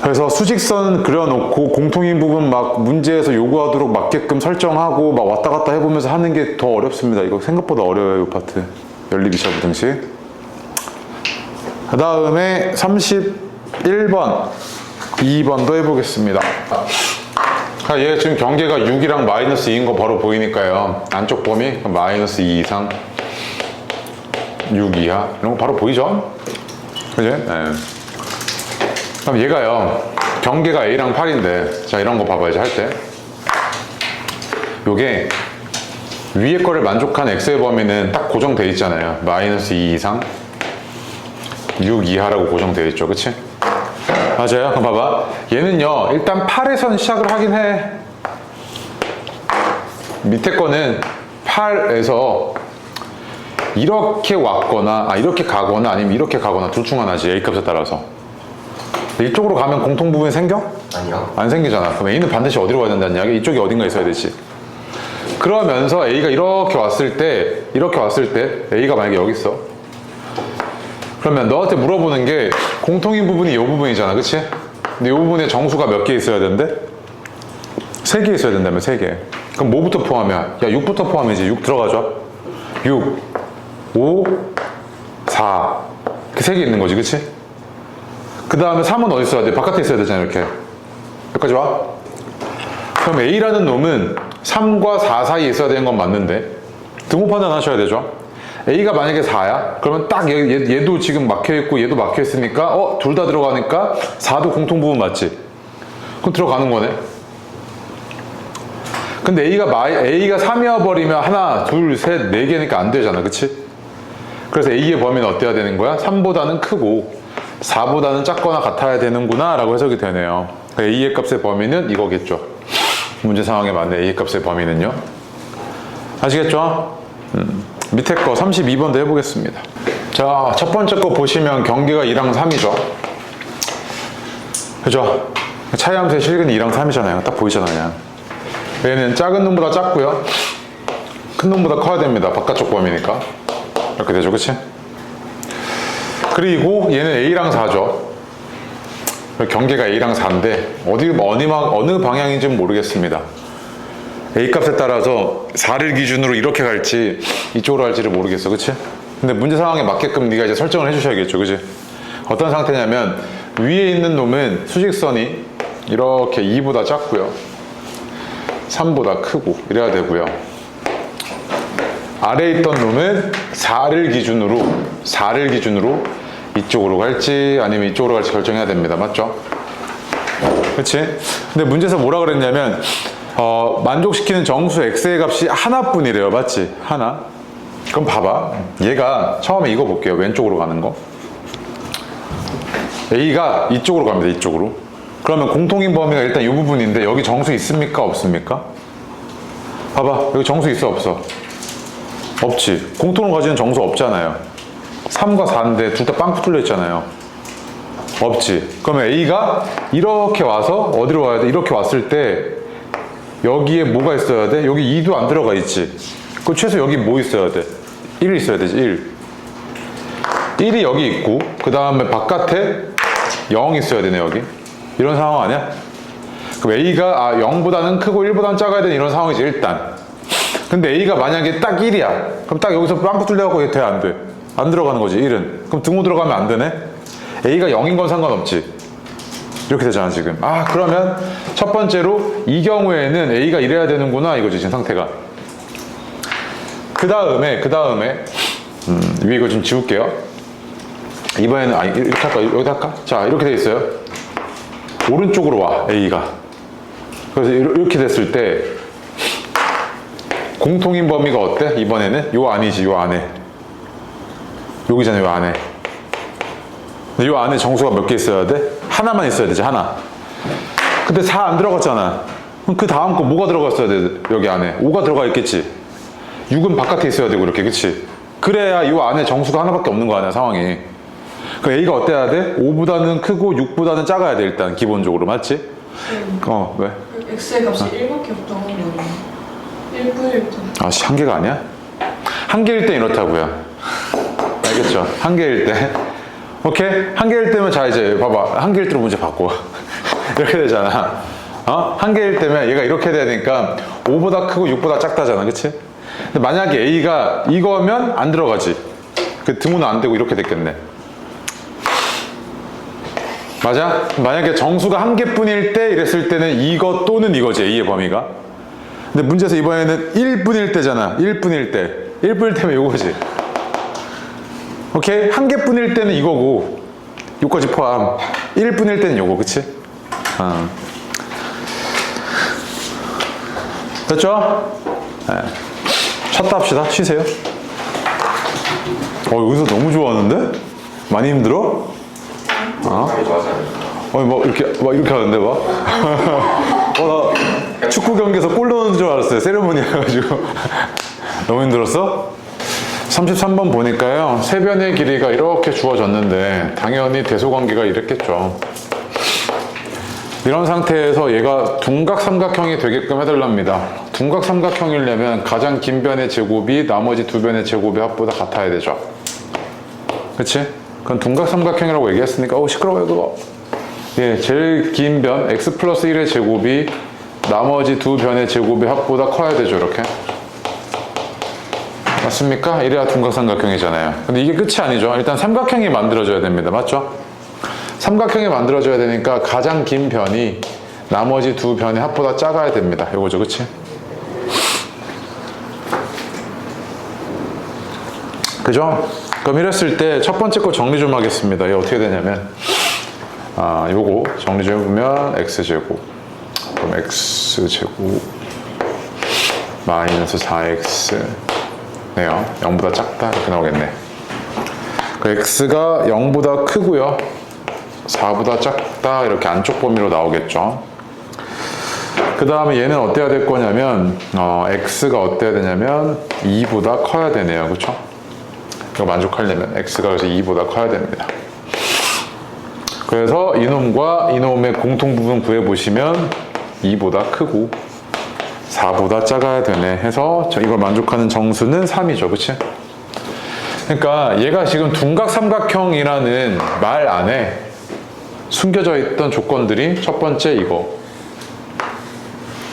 그래서 수직선 그려놓고 공통인 부분 막 문제에서 요구하도록 맞게끔 설정하고 막 왔다 갔다 해보면서 하는 게 더 어렵습니다. 이거 생각보다 어려워요, 이 파트. 연립이차 부등식. 그 다음에 31번, 2번도 해보겠습니다. 얘 지금 경계가 6이랑 마이너스 2인 거 바로 보이니까요. 안쪽 범위 마이너스 2 이상 6 이하 이런 거 바로 보이죠? 그지? 네. 그럼 얘가요 경계가 A랑 8인데 자 이런 거 봐봐야지 할 때 요게 위에 거를 만족한 X의 범위는 딱 고정되어 있잖아요. 마이너스 2 이상 6 이하라고 고정되어 있죠. 그치? 맞아요. 그럼 봐봐. 얘는요, 일단 8에선 시작을 하긴 해. 밑에 거는 8에서 이렇게 왔거나, 이렇게 가거나, 아니면 이렇게 가거나, 둘 중 하나지. A 값에 따라서. 이쪽으로 가면 공통 부분이 생겨? 아니요. 안 생기잖아. 그럼 A는 반드시 어디로 가야 된다는 이야기? 이쪽에 어딘가 있어야 되지. 그러면서 A가 이렇게 왔을 때, A가 만약에 여기 있어. 그러면 너한테 물어보는 게 공통인 부분이 이 부분이잖아. 그치? 근데 이 부분에 정수가 몇 개 있어야 된대? 3개 있어야 된다며, 3개. 그럼 뭐부터 포함이야? 야, 6부터 포함이지. 6 들어가죠? 6, 5, 4. 그 3개 있는 거지. 그치? 그 다음에 3은 어디 있어야 돼? 바깥에 있어야 되잖아, 이렇게. 여기까지 와? 그럼 A라는 놈은 3과 4 사이에 있어야 되는 건 맞는데 등호 판단하셔야 되죠. A가 만약에 4야? 그러면 딱 얘도 지금 막혀있고 얘도 막혀있으니까 둘 다 들어가니까 4도 공통부분 맞지? 그럼 들어가는 거네. 근데 A가 3이어 버리면 하나, 둘, 셋, 4개니까 안 되잖아. 그치? 그래서 A의 범위는 어때야 되는 거야? 3보다는 크고 4보다는 작거나 같아야 되는구나 라고 해석이 되네요. A의 값의 범위는 이거겠죠. 문제 상황에 맞는 A의 값의 범위는요. 아시겠죠? 밑에 거 32번도 해보겠습니다. 자, 첫 번째 거 보시면 경계가 2랑 3이죠. 그죠? 차이함수의 실근이 2랑 3이잖아요. 딱 보이잖아요. 얘는 작은 놈보다 작고요. 큰 놈보다 커야 됩니다. 바깥쪽 범위니까. 이렇게 되죠. 그치? 그리고 얘는 A랑 4죠. 경계가 A랑 4인데 어느 방향인지는 모르겠습니다. A 값에 따라서 4를 기준으로 이렇게 갈지 이쪽으로 갈지를 모르겠어. 그치? 근데 문제 상황에 맞게끔 네가 이제 설정을 해주셔야겠죠. 그치? 어떤 상태냐면 위에 있는 놈은 수직선이 이렇게 2보다 작고요 3보다 크고 이래야 되고요. 아래에 있던 놈은 4를 기준으로 이쪽으로 갈지 아니면 이쪽으로 갈지 결정해야 됩니다. 맞죠? 그치? 근데 문제에서 뭐라 그랬냐면 만족시키는 정수 x의 값이 하나뿐이래요. 맞지? 하나. 그럼 봐봐. 얘가 처음에 이거 볼게요. 왼쪽으로 가는 거. A가 이쪽으로 갑니다. 이쪽으로. 그러면 공통인 범위가 일단 이 부분인데 여기 정수 있습니까? 없습니까? 봐봐. 여기 정수 있어? 없어? 없지. 공통으로 가지는 정수 없잖아요. 3과 4인데 둘 다 빵꾸 뚫려 있잖아요. 없지. 그러면 A가 이렇게 와서 어디로 와야 돼? 이렇게 왔을 때 여기에 뭐가 있어야 돼? 여기 2도 안 들어가 있지. 그 최소 여기 뭐 있어야 돼? 1 있어야 되지. 1이 여기 있고 그 다음에 바깥에 0 있어야 되네. 여기 이런 상황 아니야? 그럼 A가 0보다는 크고 1보다는 작아야 되는 이런 상황이지. 일단 근데 A가 만약에 딱 1이야 그럼 딱 여기서 빵꾸 뚫려갖고 돼? 안 돼? 안 들어가는 거지. 1은 그럼 등호 들어가면 안 되네. A가 0인 건 상관없지. 이렇게 되잖아 지금. 그러면 첫 번째로 이 경우에는 A가 이래야 되는구나 이거지 지금 상태가. 그 다음에 위에 이거 좀 지울게요. 이번에는 이렇게 할까? 여기다 할까? 자, 이렇게 돼 있어요. 오른쪽으로 와 A가. 그래서 이렇게 됐을 때 공통인 범위가 어때? 이번에는 요 안이지. 요 안에 여기잖아. 요 안에. 이 안에 정수가 몇 개 있어야 돼? 하나만 있어야 되지. 하나. 근데 4 안 들어갔잖아. 그럼 그 다음 거 뭐가 들어갔어야 돼? 여기 안에 5가 들어가 있겠지. 6은 바깥에 있어야 되고 이렇게. 그치? 그래야 이 안에 정수가 하나밖에 없는 거 아니야 상황이. 그럼 A가 어때야 돼? 5보다는 크고 6보다는 작아야 돼 일단 기본적으로. 맞지? 왜? x의 값이 1밖에 없다고 하면 1분의 1도. 씨, 한 개가 아니야? 한 개일 땐 이렇다고요. 알겠죠? 한 개일 때. 오케이? 한 개일 때면 자 이제 봐봐. 한 개일 때로 문제 바꿔. 이렇게 되잖아. 한 개일 때면 얘가 이렇게 되니까 5보다 크고 6보다 작다잖아. 그치? 근데 만약에 A가 이거면 안 들어가지. 그 등호는 안 되고 이렇게 됐겠네. 맞아? 만약에 정수가 한 개뿐일 때 이랬을 때는 이거 또는 이거지, A의 범위가. 근데 문제에서 이번에는 1분일 때잖아. 1분일 때. 1분일 때면 이거지. 오케이? 한 개뿐일 때는 이거고 요까지 포함. 1분일 때는 요거, 그치? 됐죠? 네. 쉬었다 합시다. 쉬세요. 여기서 너무 좋아하는데? 많이 힘들어? 뭐 이렇게 하는데 나 축구 경기에서 골 넣는 줄 알았어요. 세레모니 해가지고. 너무 힘들었어? 33번 보니까요, 세변의 길이가 이렇게 주어졌는데 당연히 대소관계가 이랬겠죠. 이런 상태에서 얘가 둔각삼각형이 되게끔 해달랍니다. 둔각삼각형이려면 가장 긴 변의 제곱이 나머지 두 변의 제곱의 합보다 같아야 되죠. 그치? 그건 둔각삼각형이라고 얘기했으니까 시끄러워요 그거. 예, 제일 긴 변 x 플러스 1의 제곱이 나머지 두 변의 제곱의 합보다 커야 되죠. 이렇게 맞습니까? 이래야 둔각삼각형이잖아요. 근데 이게 끝이 아니죠. 일단 삼각형이 만들어져야 됩니다. 맞죠? 삼각형이 만들어져야 되니까 가장 긴 변이 나머지 두 변의 합보다 작아야 됩니다. 요거죠. 그치? 그죠? 그럼 이랬을 때 첫 번째 거 정리 좀 하겠습니다. 이게 어떻게 되냐면 요거 정리 좀 해보면 x제곱, 그럼 x제곱 마이너스 4x 네요. 0보다 작다 이렇게 나오겠네. 그 x가 0보다 크고요 4보다 작다 이렇게 안쪽 범위로 나오겠죠. 그 다음에 얘는 어때야 될 거냐면 x가 어때야 되냐면 2보다 커야 되네요. 그쵸? 이거 만족하려면 x가 그래서 2보다 커야 됩니다. 그래서 이놈과 이놈의 공통부분 구해보시면 2보다 크고 4보다 작아야 되네 해서 이걸 만족하는 정수는 3이죠. 그치? 그러니까 얘가 지금 둔각삼각형이라는 말 안에 숨겨져 있던 조건들이 첫 번째 이거,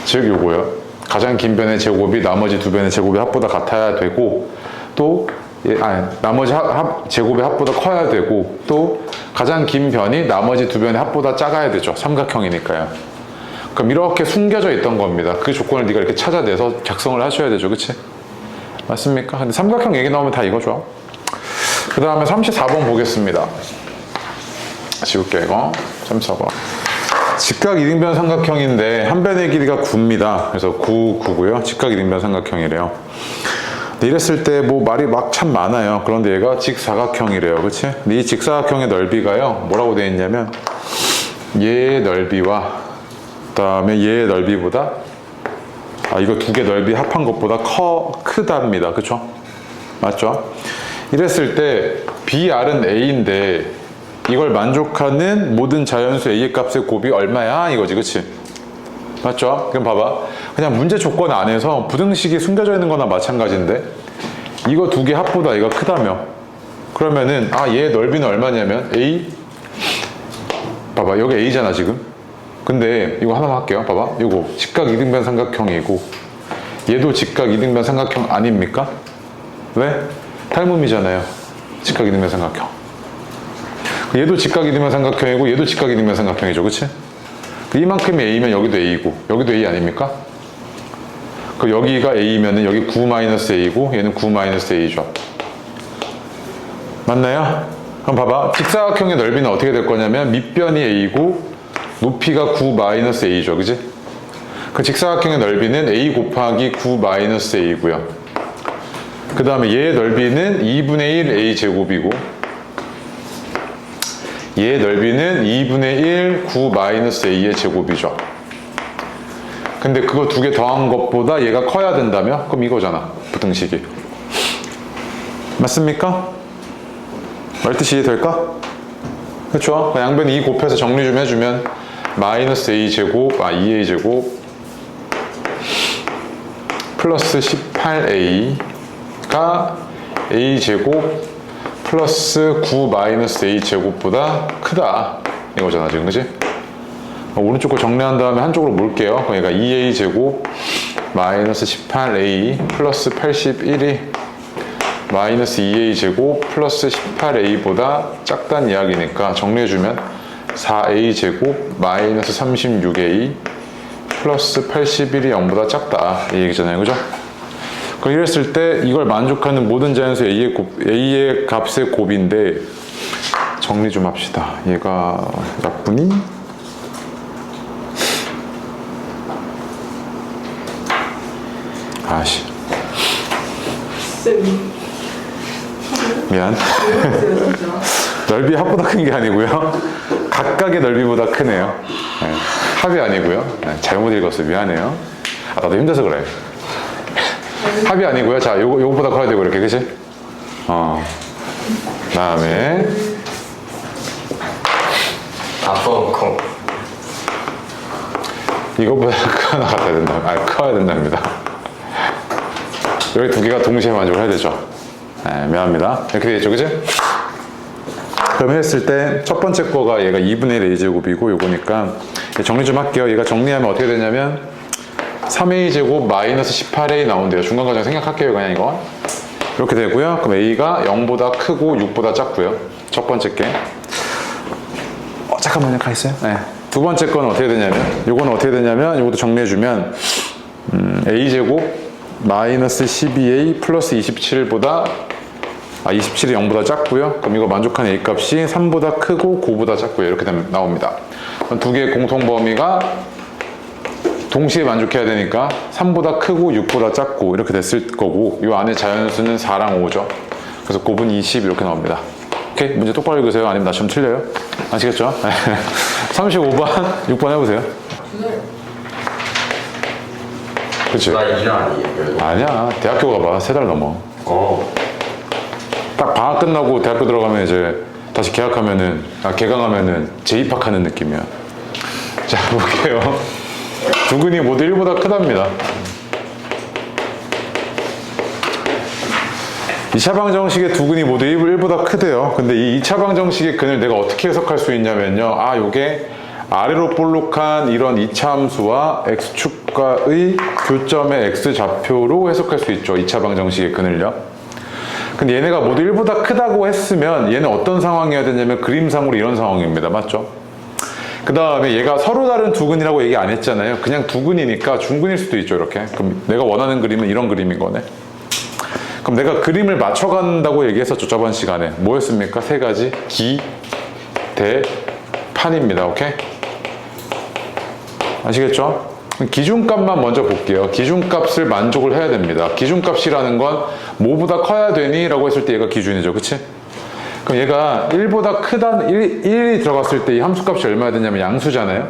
즉 요거요. 가장 긴 변의 제곱이 나머지 두 변의 제곱의 합보다 같아야 되고, 또 나머지 제곱의 합보다 커야 되고, 또 가장 긴 변이 나머지 두 변의 합보다 작아야 되죠. 삼각형이니까요. 그럼 이렇게 숨겨져 있던 겁니다. 그 조건을 네가 이렇게 찾아내서 작성을 하셔야 되죠. 그치? 맞습니까? 근데 삼각형 얘기 나오면 다 이거죠. 그 다음에 34번 보겠습니다. 지울게요, 이거. 34번. 직각 이등변 삼각형인데 한 변의 길이가 9입니다. 그래서 9, 9고요. 직각 이등변 삼각형이래요. 근데 이랬을 때 뭐 말이 막 참 많아요. 그런데 얘가 직사각형이래요. 그치? 근데 이 직사각형의 넓이가요, 뭐라고 되어 있냐면 얘의 넓이와 그 다음에 얘의 넓이보다 이거 두 개 넓이 합한 것보다 크답니다. 그쵸? 맞죠? 이랬을 때 BR은 A인데 이걸 만족하는 모든 자연수 A의 값의 곱이 얼마야? 이거지. 그치? 맞죠? 그럼 봐봐. 그냥 문제 조건 안에서 부등식이 숨겨져 있는 거나 마찬가지인데 이거 두 개 합보다 얘가 크다며. 그러면은 얘의 넓이는 얼마냐면 A, 봐봐, 여기 A잖아 지금. 근데 이거 하나만 할게요. 봐봐, 이거 직각 이등변 삼각형이고 얘도 직각 이등변 삼각형 아닙니까? 왜? 탈문이잖아요. 직각 이등변 삼각형. 얘도 직각 이등변 삼각형이고 얘도 직각 이등변 삼각형이죠. 그치? 이만큼이 A면 여기도 A고 여기도 A 아닙니까? 그 여기가 A면은 여기 9-A고 얘는 9-A죠. 맞나요? 그럼 봐봐, 직사각형의 넓이는 어떻게 될 거냐면 밑변이 A고 높이가 9-A죠. 그지? 그 직사각형의 넓이는 A 곱하기 9-A고요. 그 다음에 얘의 넓이는 2분의 1 A제곱이고 얘의 넓이는 2분의 1 9-A의 제곱이죠. 근데 그거 두 개 더한 것보다 얘가 커야 된다며? 그럼 이거잖아, 부등식이. 맞습니까? 말뜻이 이해될까? 그쵸? 양변 2 곱해서 정리 좀 해주면 마이너스 A제곱, 2A제곱 플러스 18A가 A제곱 플러스 9-A제곱보다 크다 이거잖아 지금. 그치? 오른쪽 거 정리한 다음에 한쪽으로 몰게요. 그러니까 2A제곱 마이너스 18A 플러스 81이 마이너스 2A제곱 플러스 18A보다 작다는 이야기니까 정리해주면 4a제곱 마이너스 36a 플러스 81이 0보다 작다 이 얘기잖아요, 그죠? 그럼 이랬을 때 이걸 만족하는 모든 자연수 a의 값의 곱인데 정리 좀 합시다. 얘가 약분이 아씨 쌤. 미안. 진짜. 넓이 합보다 큰 게 아니고요. 각각의 넓이보다 크네요. 네. 합이 아니고요. 네. 잘못 읽었어요. 미안해요. 아, 나도 힘들어서 그래. 합이 아니고요. 자, 요거보다 커야 되고 이렇게, 그치? 다음에 아fon코 이거보다 크거나 같아야 된다. 커야 된답니다. 여기 두 개가 동시에 만족을 해야 되죠. 네, 미안합니다. 이렇게 되겠죠, 그치? 그럼 했을 때 첫 번째 거가 얘가 2분의 1 a제곱이고 요거니까 정리 좀 할게요. 얘가 정리하면 어떻게 되냐면 3a제곱 마이너스 18a 나온대요. 중간 과정 생각할게요, 그냥 이거. 이렇게 되고요. 그럼 a가 0보다 크고 6보다 작고요. 첫 번째 게. 잠깐만요, 가있어요. 네. 두 번째 건 어떻게 되냐면 요거는 어떻게 되냐면 요것도 정리해주면 a제곱 마이너스 12a 플러스 27보다 27이 0보다 작고요. 그럼 이거 만족하는 a 값이 3보다 크고 9보다 작고요. 이렇게 나옵니다. 두 개의 공통 범위가 동시에 만족해야 되니까 3보다 크고 6보다 작고 이렇게 됐을 거고 이 안에 자연수는 4랑 5죠. 그래서 곱은 20 이렇게 나옵니다. 오케이? 문제 똑바로 읽으세요. 아니면 나처럼 틀려요. 아시겠죠? 35번, 6번 해보세요. 그치? 나 2는 아니에요. 아니야. 대학교 가봐. 3달 넘어. 딱 방학 끝나고 대학교 들어가면 이제 다시 개강하면은 재입학하는 느낌이야. 자, 볼게요. 두 근이 모두 1보다 크답니다. 2차 방정식의 두 근이 모두 1보다 크대요. 근데 이 2차 방정식의 근을 내가 어떻게 해석할 수 있냐면요. 요게 아래로 볼록한 이런 이차함수와 x축과의 교점의 x좌표로 해석할 수 있죠. 2차 방정식의 근을요. 근데 얘네가 모두 1보다 크다고 했으면 얘는 어떤 상황이어야 되냐면 그림상으로 이런 상황입니다. 맞죠? 그 다음에 얘가 서로 다른 두 근이라고 얘기 안 했잖아요. 그냥 두 근이니까 중근일 수도 있죠. 이렇게. 그럼 내가 원하는 그림은 이런 그림인 거네. 그럼 내가 그림을 맞춰간다고 얘기했었죠. 저번 시간에. 뭐였습니까? 세 가지. 기, 대, 판입니다. 오케이? 아시겠죠? 기준값만 먼저 볼게요. 기준값을 만족을 해야 됩니다. 기준값이라는 건 뭐보다 커야 되니? 라고 했을 때 얘가 기준이죠. 그치? 그럼 얘가 1보다 크다는 1이 들어갔을 때 이 함수값이 얼마야 되냐면 양수잖아요.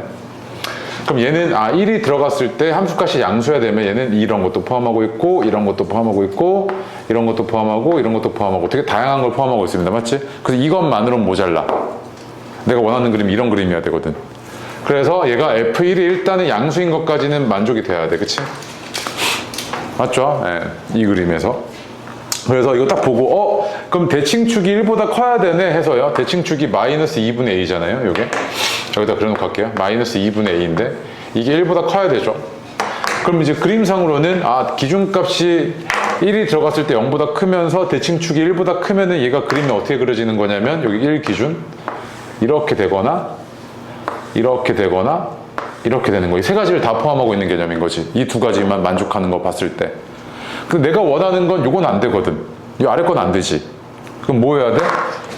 그럼 얘는 1이 들어갔을 때 함수값이 양수야 되면 얘는 이런 것도 포함하고 있고 이런 것도 포함하고 있고 이런 것도 포함하고 이런 것도 포함하고 되게 다양한 걸 포함하고 있습니다. 맞지? 그래서 이것만으로는 모자라. 내가 원하는 그림이 이런 그림이어야 되거든. 그래서 얘가 F1이 일단은 양수인 것까지는 만족이 돼야 돼. 그치? 맞죠? 네, 이 그림에서. 그래서 이거 딱 보고 그럼 대칭축이 1보다 커야 되네 해서요. 대칭축이 마이너스 2분의 a잖아요. 요게. 여기다 그려놓고 할게요. 마이너스 2분의 a인데 이게 1보다 커야 되죠. 그럼 이제 그림상으로는 기준값이 1이 들어갔을 때 0보다 크면서 대칭축이 1보다 크면은 얘가 그림이 어떻게 그려지는 거냐면 여기 1 기준 이렇게 되거나 이렇게 되거나 이렇게 되는 거예요. 이 세 가지를 다 포함하고 있는 개념인 거지. 이 두 가지만 만족하는 거 봤을 때. 근데 내가 원하는 건 요건 안 되거든. 이 아래 건 안 되지. 그럼 뭐 해야 돼?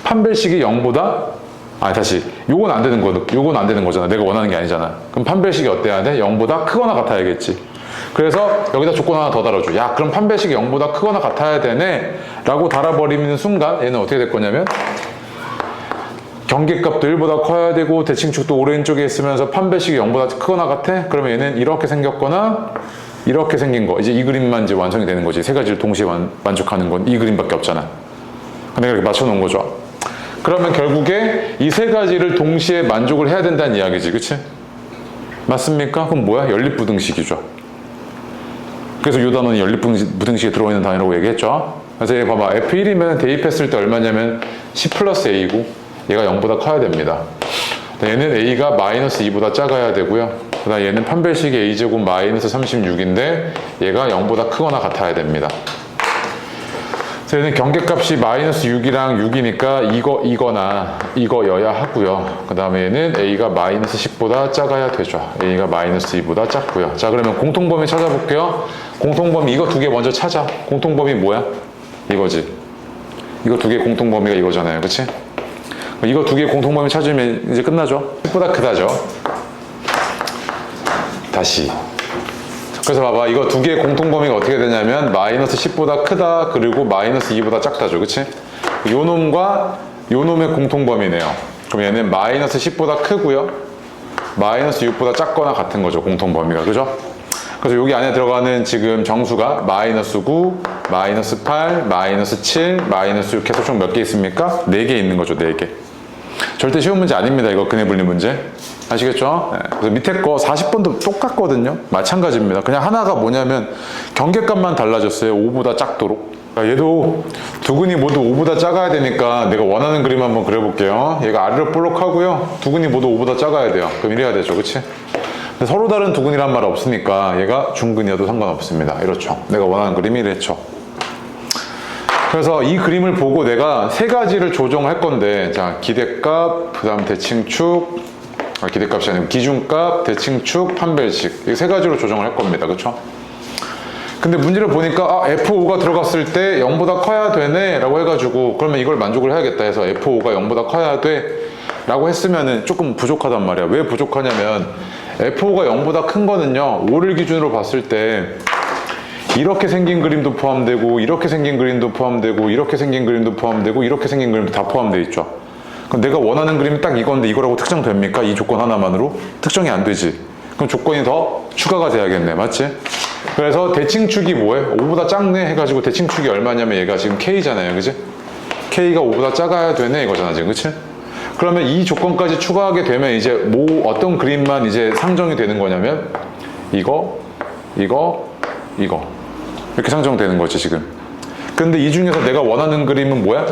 판별식이 0보다 요건 안 되는 요건 안 되는 거잖아. 내가 원하는 게 아니잖아. 그럼 판별식이 어때야 돼? 0보다 크거나 같아야겠지. 그래서 여기다 조건 하나 더 달아줘. 야, 그럼 판별식이 0보다 크거나 같아야 되네 라고 달아버리는 순간 얘는 어떻게 될 거냐면 경계값도 1보다 커야 되고 대칭축도 오른쪽에 있으면서 판별식이 0보다 크거나 같아? 그러면 얘는 이렇게 생겼거나 이렇게 생긴 거. 이제 이 그림만 이제 완성이 되는 거지. 세 가지를 동시에 만족하는 건 이 그림밖에 없잖아. 내가 이렇게 맞춰놓은 거죠. 그러면 결국에 이 세 가지를 동시에 만족을 해야 된다는 이야기지. 그치? 맞습니까? 그럼 뭐야? 연립부등식이죠. 그래서 이 단어는 연립부등식에 들어있는 단어라고 얘기했죠. 그래서 얘 봐봐. F1이면 대입했을 때 얼마냐면 10 플러스 A고 얘가 0보다 커야 됩니다. 얘는 A가 마이너스 2보다 작아야 되고요. 그 다음 얘는 판별식이 A제곱 마이너스 36인데 얘가 0보다 크거나 같아야 됩니다. 얘는 경계값이 마이너스 6이랑 6이니까 이거나 이거여야 하고요. 그 다음에 얘는 a가 마이너스 10보다 작아야 되죠. a가 마이너스 2보다 작고요. 자, 그러면 공통범위 찾아볼게요. 공통범위 이거 두 개 먼저 찾아. 공통범위 뭐야? 이거지. 이거 두 개 공통범위가 이거잖아요. 그치? 이거 두 개 공통범위 찾으면 이제 끝나죠. 10보다 크다죠. 다시. 그래서 봐봐, 이거 두 개의 공통범위가 어떻게 되냐면 마이너스 10보다 크다, 그리고 마이너스 2보다 작다죠. 그치? 요 놈과 요 놈의 공통범위네요. 그럼 얘는 마이너스 10보다 크고요, 마이너스 6보다 작거나 같은 거죠, 공통범위가. 그죠? 그래서 여기 안에 들어가는 지금 정수가 마이너스 9, 마이너스 8, 마이너스 7, 마이너스 6 해서 총 몇 개 있습니까? 4개 있는 거죠. 4개. 절대 쉬운 문제 아닙니다. 이거 근해 분리 문제. 아시겠죠? 네. 그래서 밑에 거 40번도 똑같거든요. 마찬가지입니다. 그냥 하나가 뭐냐면 경계값만 달라졌어요. 5보다 작도록. 그러니까 얘도 두근이 모두 5보다 작아야 되니까 내가 원하는 그림 한번 그려볼게요. 얘가 아래로 볼록하고요, 두근이 모두 5보다 작아야 돼요. 그럼 이래야 되죠. 그치? 서로 다른 두근이란 말 없으니까 얘가 중근이어도 상관없습니다. 이렇죠. 내가 원하는 그림이 이랬죠. 그래서 이 그림을 보고 내가 세 가지를 조정할 건데, 자, 기대값, 그 다음 대칭축, 기대값이 아니고 기준값, 대칭축, 판별식, 이 세 가지로 조정을 할 겁니다. 그쵸? 근데 문제를 보니까 F5가 들어갔을 때 0보다 커야 되네 라고 해가지고, 그러면 이걸 만족을 해야겠다 해서 F5가 0보다 커야 돼 라고 했으면은 조금 부족하단 말이야. 왜 부족하냐면 F5가 0보다 큰 거는요, 5를 기준으로 봤을 때 이렇게 생긴 그림도 포함되고, 이렇게 생긴 그림도 포함되고, 이렇게 생긴 그림도 포함되고, 이렇게 생긴 그림도 다 포함되어 있죠. 그럼 내가 원하는 그림이 딱 이건데 이거라고 특정됩니까? 이 조건 하나만으로? 특정이 안 되지. 그럼 조건이 더 추가가 돼야겠네. 맞지? 그래서 대칭축이 뭐해? 5보다 작네 해가지고 대칭축이 얼마냐면 얘가 지금 K잖아요. 그지? K가 5보다 작아야 되네 이거잖아 지금. 그치? 그러면 이 조건까지 추가하게 되면 이제 뭐 어떤 그림만 이제 상정이 되는 거냐면 이거 이렇게 상정되는 거지 지금. 근데 이 중에서 내가 원하는 그림은 뭐야?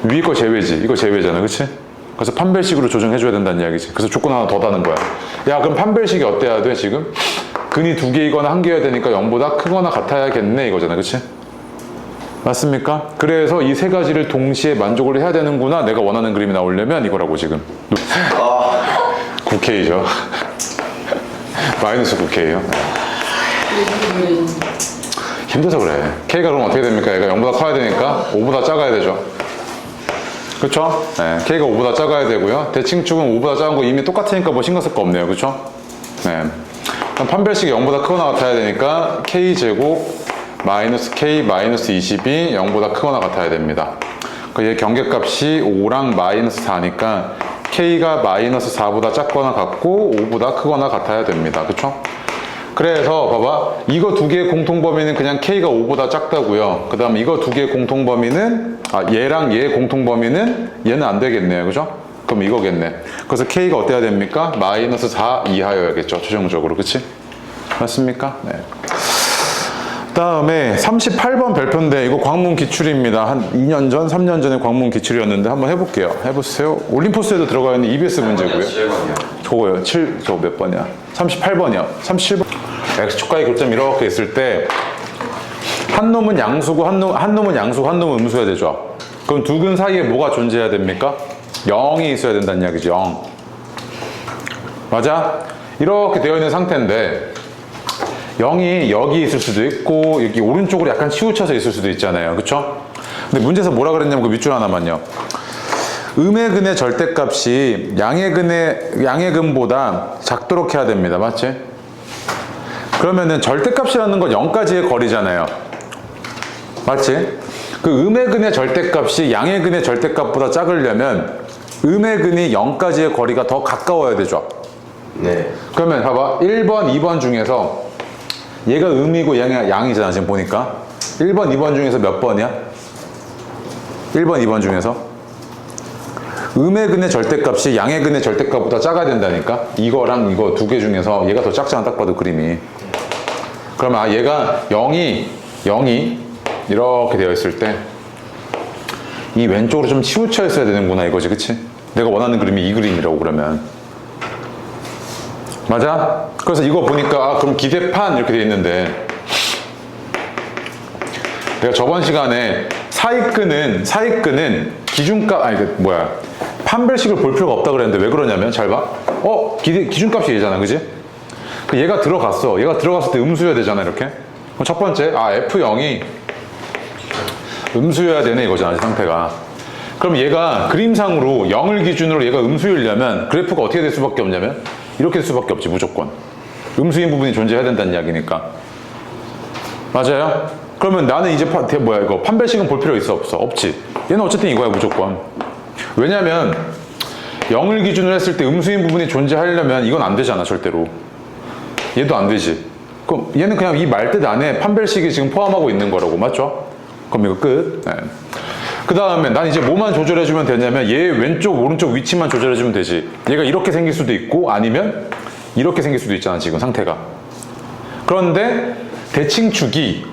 위에 거 제외지. 이거 제외잖아. 그치? 그래서 판별식으로 조정해줘야 된다는 이야기지. 그래서 조건 하나 더 다는 거야. 야, 그럼 판별식이 어때야 돼 지금? 근이 2개이거나 1개여야 되니까 0보다 크거나 같아야겠네 이거잖아. 그치? 맞습니까? 그래서 이 세 가지를 동시에 만족을 해야 되는구나. 내가 원하는 그림이 나오려면 이거라고 지금. 9K죠. 마이너스 9K요. 힘들어서 그래. K가 그럼 어떻게 됩니까? 얘가 0보다 커야 되니까 5보다 작아야 되죠. 그쵸? 네, K가 5보다 작아야 되고요. 대칭축은 5보다 작은 거 이미 똑같으니까 뭐 신경 쓸 거 없네요. 그쵸? 네. 그럼 판별식이 0보다 크거나 같아야 되니까 K제곱 마이너스 K 마이너스 20이 0보다 크거나 같아야 됩니다. 얘 경계값이 5랑 마이너스 4니까 K가 마이너스 4보다 작거나 같고 5보다 크거나 같아야 됩니다. 그쵸? 그래서 봐봐, 이거 두 개의 공통범위는 그냥 K가 5보다 작다고요. 그 다음 이거 두 개의 공통범위는 얘랑 얘의 공통범위는 얘는 안 되겠네요. 그죠? 그럼 이거겠네. 그래서 K가 어때야 됩니까? 마이너스 4 이하여야겠죠. 최종적으로. 그치? 맞습니까? 네. 다음에 38번 별표인데 이거 광문 기출입니다. 한 2년 전, 3년 전에 광문 기출이었는데 한번 해볼게요. 해보세요. 올림포스에도 들어가 있는 EBS 문제고요. 7번이요. 저거요. 저거 몇 번이야? 38번이요. 37번. X축과의 교점 이렇게 있을 때 한 놈은 양수고 한 놈은 양수고 한 놈은 음수여야 되죠. 그럼 두 근 사이에 뭐가 존재해야 됩니까? 0이 있어야 된다는 이야기죠. 0. 맞아? 이렇게 되어 있는 상태인데 0이 여기 있을 수도 있고 여기 오른쪽으로 약간 치우쳐서 있을 수도 있잖아요. 그쵸? 근데 문제에서 뭐라 그랬냐면 그 밑줄 하나만요. 음의 근의 절대값이 양의 근보다 작도록 해야 됩니다. 맞지? 그러면은 절대값이라는 건 0까지의 거리잖아요. 맞지? 그 음의 근의 절대값이 양의 근의 절대값보다 작으려면 음의 근이 0까지의 거리가 더 가까워야 되죠. 네. 그러면 봐봐. 1번, 2번 중에서 얘가 음이고 얘가 양이잖아. 지금 보니까 1번, 2번 중에서 몇 번이야? 1번, 2번 중에서 음의 근의 절대값이 양의 근의 절대값보다 작아야 된다니까. 이거랑 이거 두 개 중에서 얘가 더 작잖아. 딱 봐도 그림이. 그러면 얘가 0이 이렇게 되어 있을 때 이 왼쪽으로 좀 치우쳐 있어야 되는구나 이거지. 그치? 내가 원하는 그림이 이 그림이라고 그러면 맞아? 그래서 이거 보니까 그럼 기대판 이렇게 되어 있는데 내가 저번 시간에 사익근은 기준값, 아니, 그 뭐야. 판별식을 볼 필요가 없다 그랬는데 왜 그러냐면, 잘 봐. 기준값이 얘잖아, 그지? 그 얘가 들어갔어. 얘가 들어갔을 때 음수여야 되잖아, 이렇게. 그럼 첫 번째, F0이 음수여야 되네, 이거잖아, 상태가. 그럼 얘가 그림상으로 0을 기준으로 얘가 음수이려면 그래프가 어떻게 될 수밖에 없냐면, 이렇게 될 수밖에 없지, 무조건. 음수인 부분이 존재해야 된다는 이야기니까. 맞아요? 그러면 나는 이제 판별식은 볼 필요 있어, 없어? 없지. 얘는 어쨌든 이거야, 무조건. 왜냐면 0을 기준으로 했을 때 음수인 부분이 존재하려면 이건 안 되잖아, 절대로. 얘도 안 되지. 그럼 얘는 그냥 이 말뜻 안에 판별식이 지금 포함하고 있는 거라고, 맞죠? 그럼 이거 끝. 네. 그 다음에 난 이제 뭐만 조절해주면 되냐면 얘 왼쪽 오른쪽 위치만 조절해주면 되지. 얘가 이렇게 생길 수도 있고 아니면 이렇게 생길 수도 있잖아, 지금 상태가. 그런데 대칭축이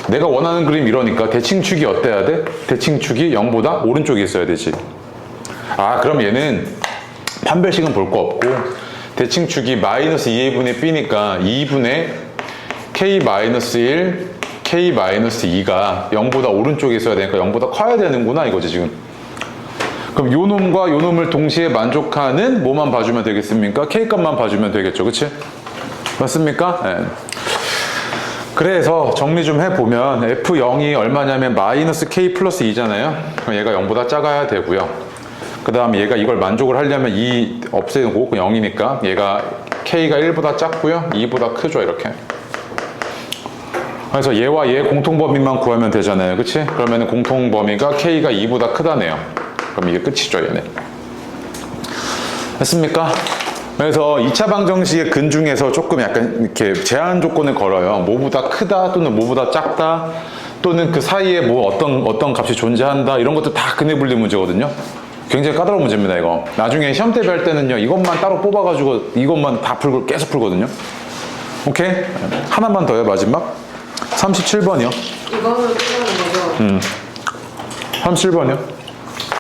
내가 원하는 그림 이러니까 대칭축이 어때야 돼? 대칭축이 0보다 오른쪽에 있어야 되지. 그럼 얘는 판별식은 볼 거 없고 대칭축이 마이너스 2a분의 b니까 2분의 k-1 k-2가 0보다 오른쪽에 있어야 되니까 0보다 커야 되는구나, 이거지 지금. 그럼 요 놈과 요 놈을 동시에 만족하는 뭐만 봐주면 되겠습니까? k값만 봐주면 되겠죠, 그치? 맞습니까? 네. 그래서 정리 좀 해보면 F0이 얼마냐면 마이너스 K 플러스 2잖아요. 그럼 얘가 0보다 작아야 되고요. 그 다음에 얘가 이걸 만족을 하려면 2 없애고 0이니까 얘가 K가 1보다 작고요. 2보다 크죠, 이렇게. 그래서 얘와 얘 공통범위만 구하면 되잖아요, 그치? 그러면 공통범위가 K가 2보다 크다네요. 그럼 이게 끝이죠, 얘네. 됐습니까? 그래서 2차 방정식의 근 중에서 조금 약간 이렇게 제한 조건을 걸어요. 뭐보다 크다 또는 뭐보다 작다 또는 그 사이에 뭐 어떤 값이 존재한다, 이런 것도 다 근해 분리 문제거든요. 굉장히 까다로운 문제입니다, 이거. 나중에 시험 대비할 때는요, 이것만 따로 뽑아가지고 이것만 다 풀고 계속 풀거든요. 오케이? 하나만 더요, 마지막. 37번이요. 이거는 끝나는 거죠? 37번이요.